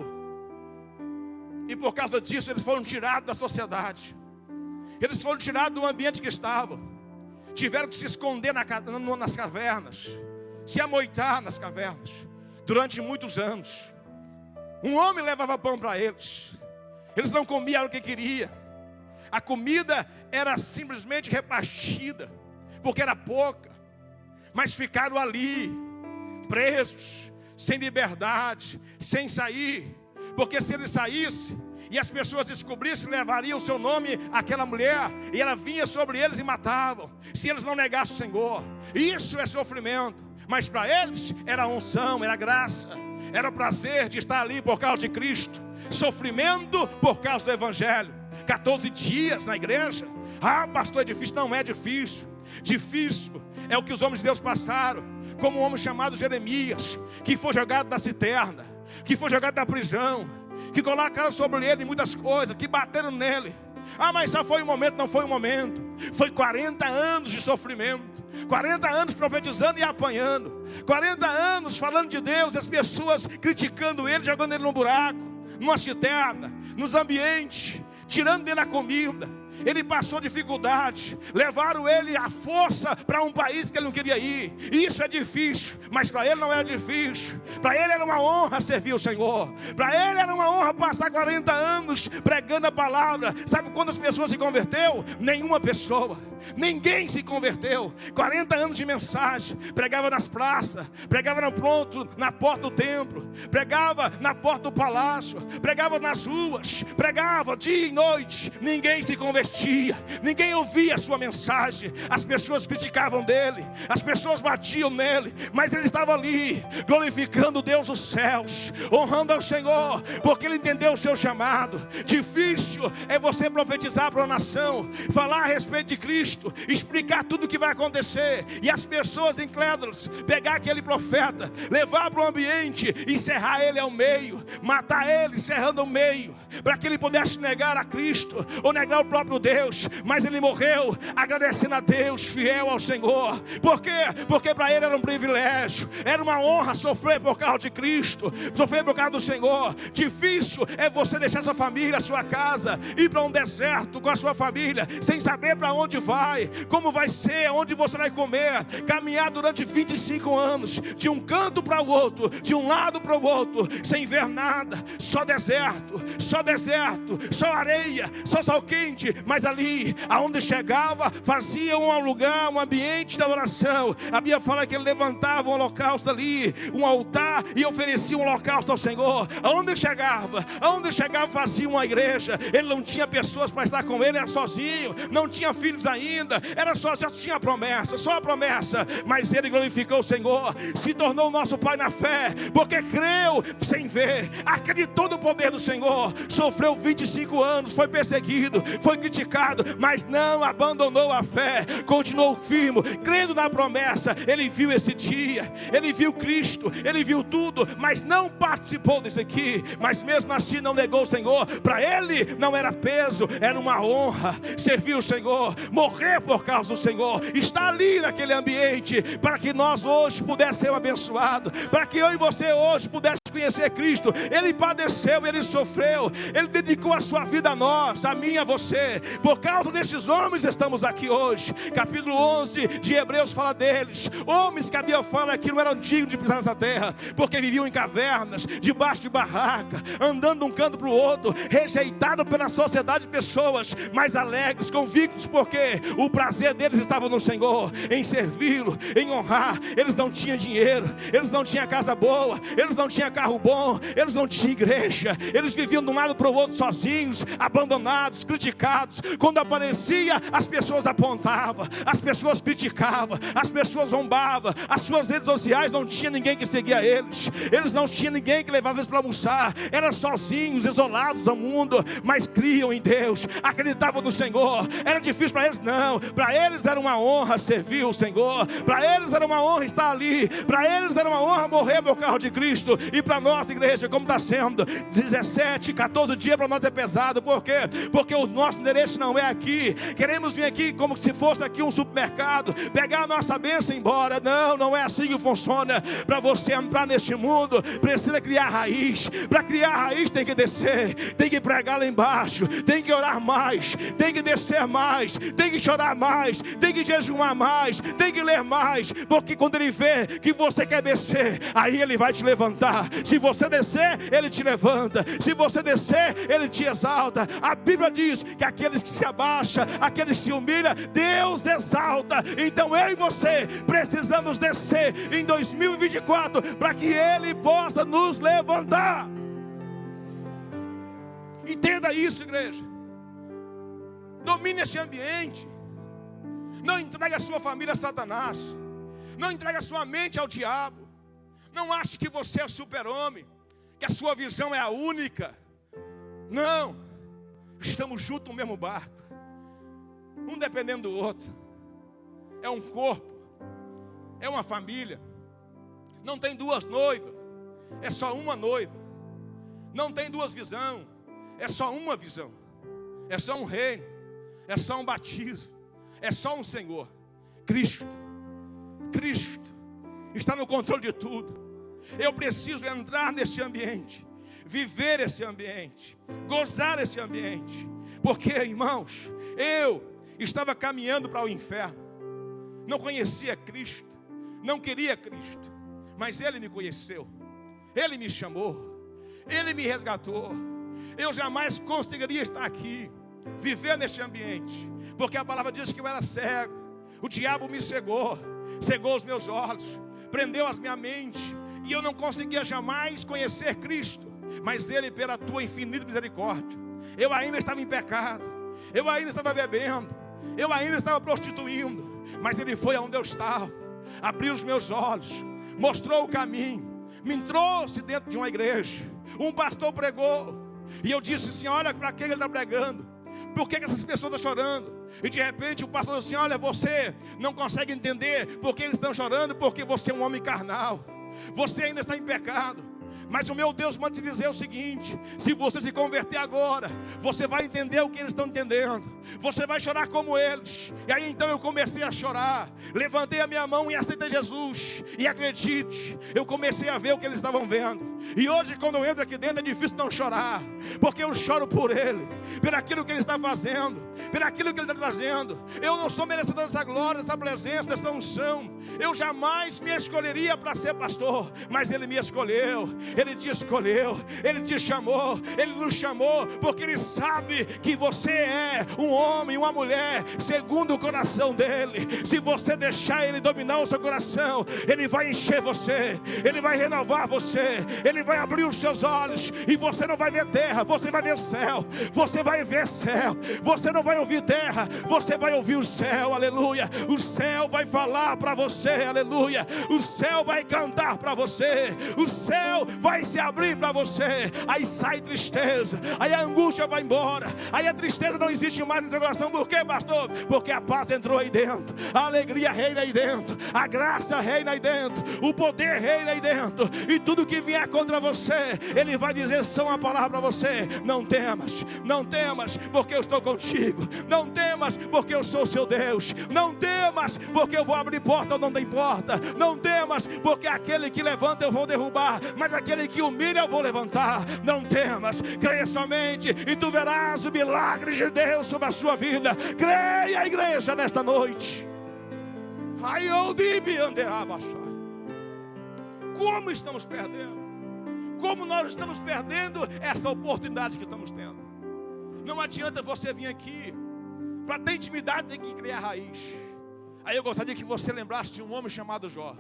E por causa disso eles foram tirados da sociedade. Eles foram tirados do ambiente que estavam. Tiveram que se esconder nas cavernas, se amoitar nas cavernas durante muitos anos. Um homem levava pão para eles. Eles não comiam o que queriam. A comida era simplesmente repartida, porque era pouca. Mas ficaram ali, presos, sem liberdade, sem sair. Porque se ele saísse e as pessoas descobrissem, levariam o seu nome àquela mulher, e ela vinha sobre eles e matavam, se eles não negassem o Senhor. Isso é sofrimento. Mas para eles era unção, era graça, era o prazer de estar ali por causa de Cristo. Sofrimento por causa do Evangelho. 14 dias na igreja. Ah, pastor, é difícil. Não é difícil. Difícil é o que os homens de Deus passaram, como um homem chamado Jeremias, que foi jogado na cisterna, que foi jogado na prisão, que colocaram sobre ele muitas coisas, que bateram nele. Ah, mas só foi um momento. Não foi um momento. Foi 40 anos de sofrimento, 40 anos profetizando e apanhando, 40 anos falando de Deus, as pessoas criticando ele, jogando ele num buraco, numa cisterna, nos ambientes, tirando dele a comida. Ele passou dificuldade, levaram ele à força para um país que ele não queria ir. Isso é difícil, mas para ele não era difícil. Para ele era uma honra servir o Senhor. Para ele era uma honra passar 40 anos pregando a palavra. Sabe quantas pessoas se converteu? Nenhuma pessoa. Ninguém se converteu. 40 anos de mensagem. Pregava nas praças, pregava na porta do templo, pregava na porta do palácio, pregava nas ruas, pregava dia e noite. Ninguém se convertia, ninguém ouvia a sua mensagem. As pessoas criticavam dele, as pessoas batiam nele, mas ele estava ali glorificando o Deus dos céus, honrando ao Senhor, porque ele entendeu o seu chamado. Difícil é você profetizar para a nação, falar a respeito de Cristo, explicar tudo o que vai acontecer, e as pessoas incrédulas pegar aquele profeta, levar para o ambiente, encerrar ele ao meio, matar ele encerrando ao meio, para que ele pudesse negar a Cristo, ou negar o próprio Deus. Mas ele morreu agradecendo a Deus, fiel ao Senhor. Por quê? Porque para ele era um privilégio, era uma honra sofrer por causa de Cristo, sofrer por causa do Senhor. Difícil é você deixar sua família, sua casa, ir para um deserto com a sua família, sem saber para onde vai, como vai ser, onde você vai comer, caminhar durante 25 anos, de um canto para o outro, de um lado para o outro, sem ver nada, só deserto, só areia, só sol quente. Mas ali, aonde chegava, fazia um lugar, um ambiente de adoração. A Bíblia fala que ele levantava um holocausto ali, um altar, e oferecia um holocausto ao Senhor. Aonde chegava, fazia uma igreja. Ele não tinha pessoas para estar com ele, era sozinho, não tinha filhos ainda, era só tinha promessa, só a promessa. Mas ele glorificou o Senhor, se tornou nosso Pai na fé, porque creu sem ver, acreditou no poder do Senhor. Sofreu 25 anos, foi perseguido, foi criticado, mas não abandonou a fé, continuou firme, crendo na promessa. Ele viu esse dia, ele viu Cristo, ele viu tudo, mas não participou disso aqui. Mas mesmo assim não negou o Senhor. Para ele não era peso, era uma honra servir o Senhor, morrer por causa do Senhor, estar ali naquele ambiente, para que nós hoje pudéssemos ser abençoados, para que eu e você hoje pudéssemos conhecer Cristo. Ele padeceu, ele sofreu, ele dedicou a sua vida a nós, a mim, a você. Por causa desses homens estamos aqui hoje. Capítulo 11 de Hebreus fala deles, homens que a Bíblia fala que não eram dignos de pisar nessa terra, porque viviam em cavernas, debaixo de barraca, andando de um canto para o outro, rejeitados pela sociedade de pessoas, mas alegres, convictos, porque o prazer deles estava no Senhor, em servi-lo, em honrar. Eles não tinham dinheiro, eles não tinham casa boa, eles não tinham carro bom, eles não tinham igreja, eles viviam de um lado para o outro sozinhos, abandonados, criticados. Quando aparecia, as pessoas apontavam, as pessoas criticavam, as pessoas zombavam. As suas redes sociais não tinha ninguém que seguia eles, eles não tinham ninguém que levava eles para almoçar, eram sozinhos, isolados do mundo, mas criam em Deus, acreditavam no Senhor. Era difícil para eles? Não. Para eles era uma honra servir o Senhor, para eles era uma honra estar ali, para eles era uma honra morrer por causa de Cristo. E para nós, igreja, como está sendo, 17, 14 dias para nós é pesado. Por quê? Porque o nosso endereço não é aqui. Queremos vir aqui como se fosse aqui um supermercado, pegar a nossa bênção e ir embora. Não, não é assim que funciona. Para você entrar neste mundo, precisa criar raiz. Para criar raiz tem que descer, tem que pregar lá embaixo, tem que orar mais, tem que descer mais, tem que chorar mais, tem que jejuar mais, tem que ler mais. Porque quando ele vê que você quer descer, aí ele vai te levantar. Se você descer, ele te levanta. Se você descer, ele te exalta. A Bíblia diz que aqueles que se abaixam, aqueles que se humilham, Deus exalta. Então eu e você precisamos descer em 2024 para que ele possa nos levantar. Entenda isso, igreja. Domine esse ambiente. Não entregue a sua família a Satanás. Não entregue a sua mente ao diabo. Não ache que você é super-homem, que a sua visão é a única. Não. Estamos juntos no mesmo barco, um dependendo do outro. É um corpo, é uma família. Não tem duas noivas, é só uma noiva. Não tem duas visões, é só uma visão. É só um reino, é só um batismo, é só um Senhor. Cristo está no controle de tudo. Eu preciso entrar nesse ambiente, viver esse ambiente, gozar esse ambiente. Porque, irmãos, eu estava caminhando para o inferno. Não conhecia Cristo, não queria Cristo, mas Ele me conheceu, Ele me chamou, Ele me resgatou. Eu jamais conseguiria estar aqui, viver neste ambiente, porque a palavra diz que eu era cego. O diabo me cegou os meus olhos, prendeu as minha mente, e eu não conseguia jamais conhecer Cristo. Mas Ele, pela tua infinita misericórdia, eu ainda estava em pecado, eu ainda estava bebendo, eu ainda estava prostituindo, mas Ele foi aonde eu estava, abriu os meus olhos, mostrou o caminho, me trouxe dentro de uma igreja. Um pastor pregou, e eu disse assim: olha para quem ele está pregando, por que essas pessoas estão chorando? E de repente o pastor disse assim: olha, você não consegue entender por que eles estão chorando, porque você é um homem carnal, você ainda está em pecado. Mas o meu Deus manda te dizer o seguinte: se você se converter agora, você vai entender o que eles estão entendendo, você vai chorar como eles. E aí então eu comecei a chorar, levantei a minha mão e aceitei Jesus. E acredite, eu comecei a ver o que eles estavam vendo. E hoje quando eu entro aqui dentro é difícil não chorar, porque eu choro por Ele, por aquilo que Ele está fazendo, por aquilo que Ele está trazendo. Eu não sou merecedor dessa glória, dessa presença, dessa unção. Eu jamais me escolheria para ser pastor, mas Ele me escolheu, Ele te escolheu, Ele te chamou, Ele nos chamou, porque Ele sabe que você é um homem, uma mulher, segundo o coração dEle. Se você deixar Ele dominar o seu coração, Ele vai encher você, Ele vai renovar você, Ele vai abrir os seus olhos, e você não vai ver terra, você vai ver o céu. Você vai ver céu, você não vai ouvir terra, você vai ouvir o céu, aleluia. O céu vai falar para você, aleluia. O céu vai cantar para você, o céu vai se abrir para você. Aí sai tristeza, aí a angústia vai embora, aí a tristeza não existe mais no seu coração. Por quê, pastor? Porque a paz entrou aí dentro, a alegria reina aí dentro, a graça reina aí dentro, o poder reina aí dentro. E tudo que vier contra você, Ele vai dizer só uma palavra para você: não temas, não temas, porque eu estou contigo. Não temas, porque eu sou seu Deus. Não temas, porque eu vou abrir porta onde não tem porta. Não temas, porque aquele que levanta eu vou derrubar, mas aquele que humilha eu vou levantar. Não temas, creia somente e tu verás o milagre de Deus sobre a sua vida. Creia, igreja, nesta noite. Como estamos perdendo? Como nós estamos perdendo essa oportunidade que estamos tendo? Não adianta você vir aqui, para ter intimidade tem que criar raiz. Aí eu gostaria que você lembrasse de um homem chamado Jó.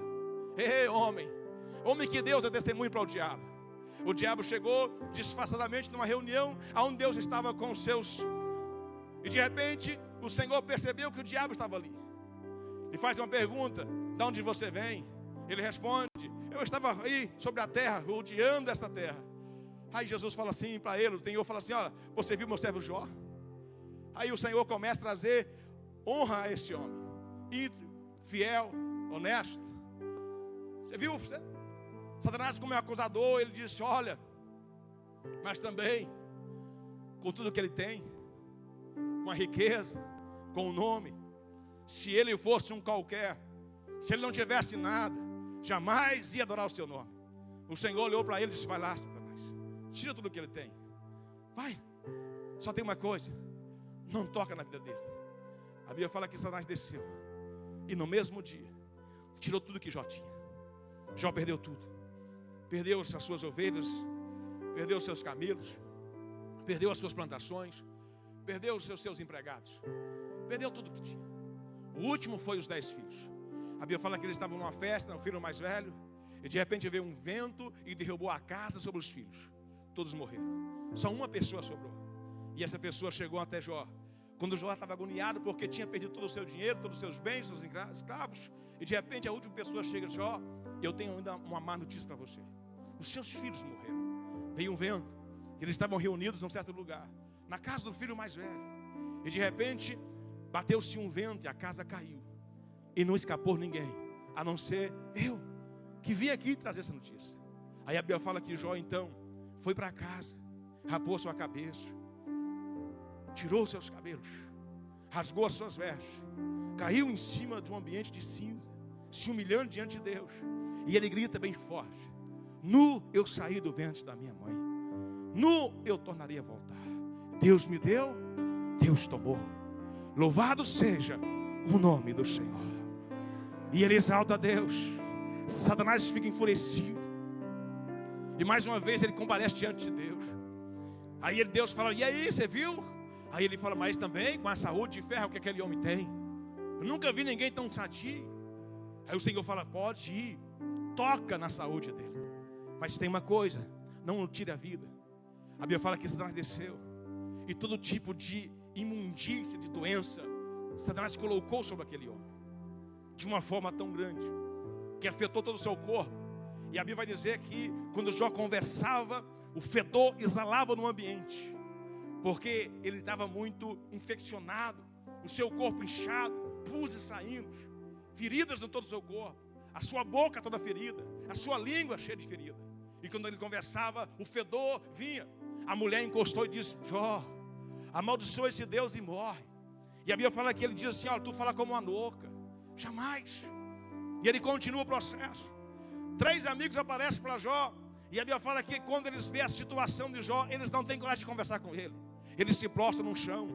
Ei, homem que Deus é testemunho para o diabo. O diabo chegou disfarçadamente numa reunião onde Deus estava com os seus. E de repente o Senhor percebeu que o diabo estava ali. E faz uma pergunta: de onde você vem? Ele responde: eu estava aí sobre a terra, rodeando esta terra. Aí Jesus fala assim para ele, o Senhor fala assim: olha, você viu meu servo Jó? Aí o Senhor começa a trazer honra a esse homem, íntegro, fiel, honesto. Você viu Satanás como é acusador? Ele disse: olha, mas também com tudo que ele tem, com a riqueza, com o nome, se ele fosse um qualquer, se ele não tivesse nada, jamais ia adorar o seu nome. O Senhor olhou para ele e disse: vai lá, Satanás, tira tudo que ele tem, vai. Só tem uma coisa: não toca na vida dele. A Bíblia fala que Satanás desceu, e no mesmo dia tirou tudo que Jó tinha. Jó perdeu tudo. Perdeu as suas ovelhas, perdeu os seus camelos, perdeu as suas plantações, perdeu os seus empregados, perdeu tudo que tinha. O último foi os 10 filhos. A Bíblia fala que eles estavam numa festa, o filho mais velho, e de repente veio um vento e derrubou a casa sobre os filhos. Todos morreram. Só uma pessoa sobrou. E essa pessoa chegou até Jó. Quando Jó estava agoniado porque tinha perdido todo o seu dinheiro, todos os seus bens, seus escravos. E de repente a última pessoa chega: Jó, eu tenho ainda uma má notícia para você. Os seus filhos morreram. Veio um vento. Eles estavam reunidos num certo lugar, na casa do filho mais velho. E de repente bateu-se um vento e a casa caiu. E não escapou ninguém, a não ser eu, que vinha aqui trazer essa notícia. Aí a Bíblia fala que Jó então foi para casa, rapou sua cabeça, tirou seus cabelos, rasgou as suas vestes, caiu em cima de um ambiente de cinza, se humilhando diante de Deus. E ele grita bem forte: nu eu saí do ventre da minha mãe, nu eu tornaria a voltar. Deus me deu, Deus tomou. Louvado seja o nome do Senhor. E ele exalta a Deus. Satanás fica enfurecido. E mais uma vez ele comparece diante de Deus. Aí Deus fala: e aí, você viu? Aí ele fala: mas também com a saúde de ferro que aquele homem tem, eu nunca vi ninguém tão sadio. Aí o Senhor fala: pode ir, toca na saúde dele, mas tem uma coisa, não tire a vida. A Bíblia fala que Satanás desceu, e todo tipo de imundícia, de doença, Satanás colocou sobre aquele homem, de uma forma tão grande, que afetou todo o seu corpo. E a Bíblia vai dizer que quando Jó conversava, o fedor exalava no ambiente, porque ele estava muito infeccionado, o seu corpo inchado, pus saindo, feridas em todo o seu corpo, a sua boca toda ferida, a sua língua cheia de ferida. E quando ele conversava, o fedor vinha. A mulher encostou e disse: Jó, amaldiçoa esse Deus e morre. E a Bíblia fala que ele diz assim: olha, tu fala como uma louca, jamais. E ele continua o processo. 3 amigos aparecem para Jó, e a Bíblia fala que quando eles veem a situação de Jó, eles não têm coragem de conversar com ele. Eles se prostram no chão,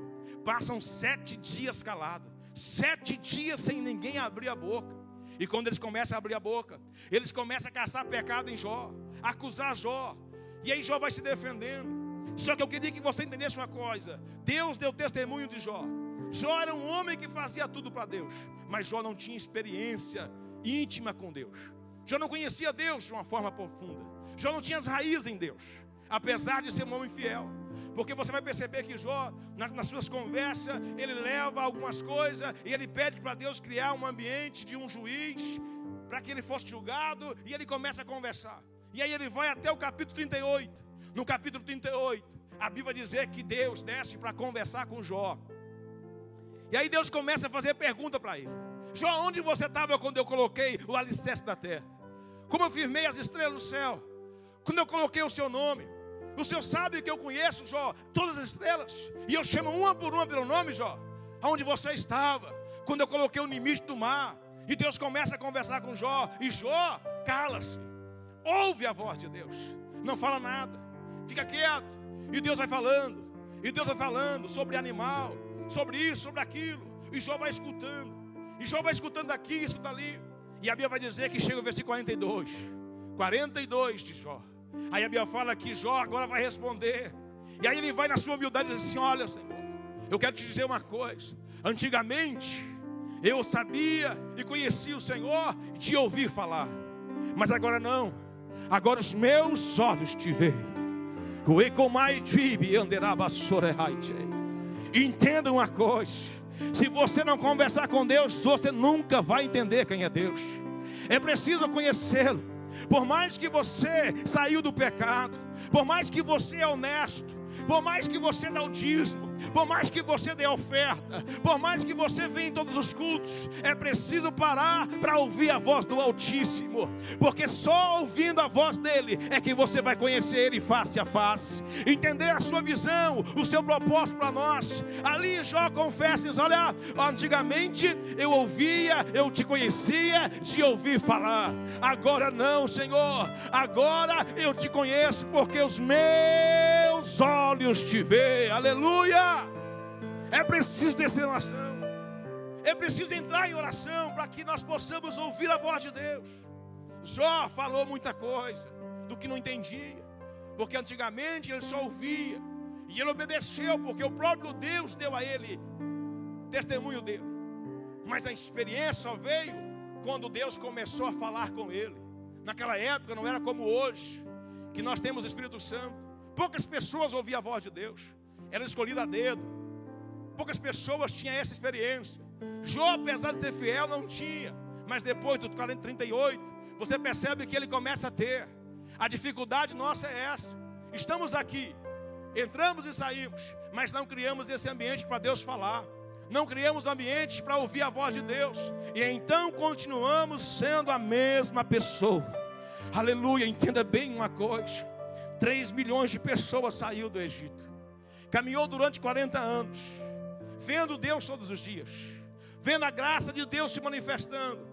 passam 7 dias calados, 7 dias sem ninguém abrir a boca. E quando eles começam a abrir a boca, eles começam a caçar pecado em Jó, acusar Jó. E aí Jó vai se defendendo. Só que eu queria que você entendesse uma coisa: Deus deu testemunho de Jó. Jó era um homem que fazia tudo para Deus, mas Jó não tinha experiência íntima com Deus. Jó não conhecia Deus de uma forma profunda. Jó não tinha as raízes em Deus, apesar de ser um homem fiel. Porque você vai perceber que Jó, nas suas conversas, ele leva algumas coisas e ele pede para Deus criar um ambiente de um juiz, para que ele fosse julgado, e ele começa a conversar. E aí ele vai até o capítulo 38. No capítulo 38, a Bíblia vai dizer que Deus desce para conversar com Jó. E aí Deus começa a fazer pergunta para ele: Jó, onde você estava quando eu coloquei o alicerce da terra? Como eu firmei as estrelas do céu? Quando eu coloquei o seu nome? O Senhor sabe que eu conheço, Jó, todas as estrelas, e eu chamo uma por uma pelo nome, Jó. Aonde você estava quando eu coloquei o limite do mar? E Deus começa a conversar com Jó, e Jó cala-se, ouve a voz de Deus, não fala nada, fica quieto. E Deus vai falando, e Deus vai falando sobre animal, sobre isso, sobre aquilo. E Jó vai escutando, e Jó vai escutando aqui, escuta ali. E a Bíblia vai dizer que chega o versículo 42 de Jó. Aí a Bíblia fala que Jó agora vai responder. E aí ele vai na sua humildade e diz assim: olha, Senhor, eu quero te dizer uma coisa. Antigamente eu sabia e conhecia o Senhor e te ouvi falar, mas agora não. Agora os meus olhos te veem. Entenda uma coisa: se você não conversar com Deus, você nunca vai entender quem é Deus. É preciso conhecê-lo. Por mais que você saiu do pecado, por mais que você é honesto, por mais que você dá o dízimo, por mais que você dê oferta, por mais que você venha em todos os cultos, é preciso parar para ouvir a voz do Altíssimo, porque só ouvindo a voz dele é que você vai conhecer ele face a face, entender a sua visão, o seu propósito para nós. Ali Jó confessa e diz: olha, antigamente eu ouvia, eu te conhecia, te ouvi falar, agora não, Senhor, agora eu te conheço, porque os meus olhos te veem. Aleluia! É preciso descer em oração, é preciso entrar em oração para que nós possamos ouvir a voz de Deus. Jó falou muita coisa do que não entendia, porque antigamente ele só ouvia, e ele obedeceu porque o próprio Deus deu a ele testemunho dele. Mas a experiência só veio quando Deus começou a falar com ele. Naquela época não era como hoje, que nós temos o Espírito Santo. Poucas pessoas ouviam a voz de Deus, era escolhida a dedo. Poucas pessoas tinham essa experiência. Jó, apesar de ser fiel, não tinha. Mas depois do 38, você percebe que ele começa a ter. A dificuldade nossa é essa: estamos aqui, entramos e saímos, mas não criamos esse ambiente para Deus falar. Não criamos ambientes para ouvir a voz de Deus. E então continuamos sendo a mesma pessoa. Aleluia, entenda bem uma coisa. 3 milhões de pessoas saiu do Egito. Caminhou durante 40 anos, vendo Deus todos os dias, vendo a graça de Deus se manifestando.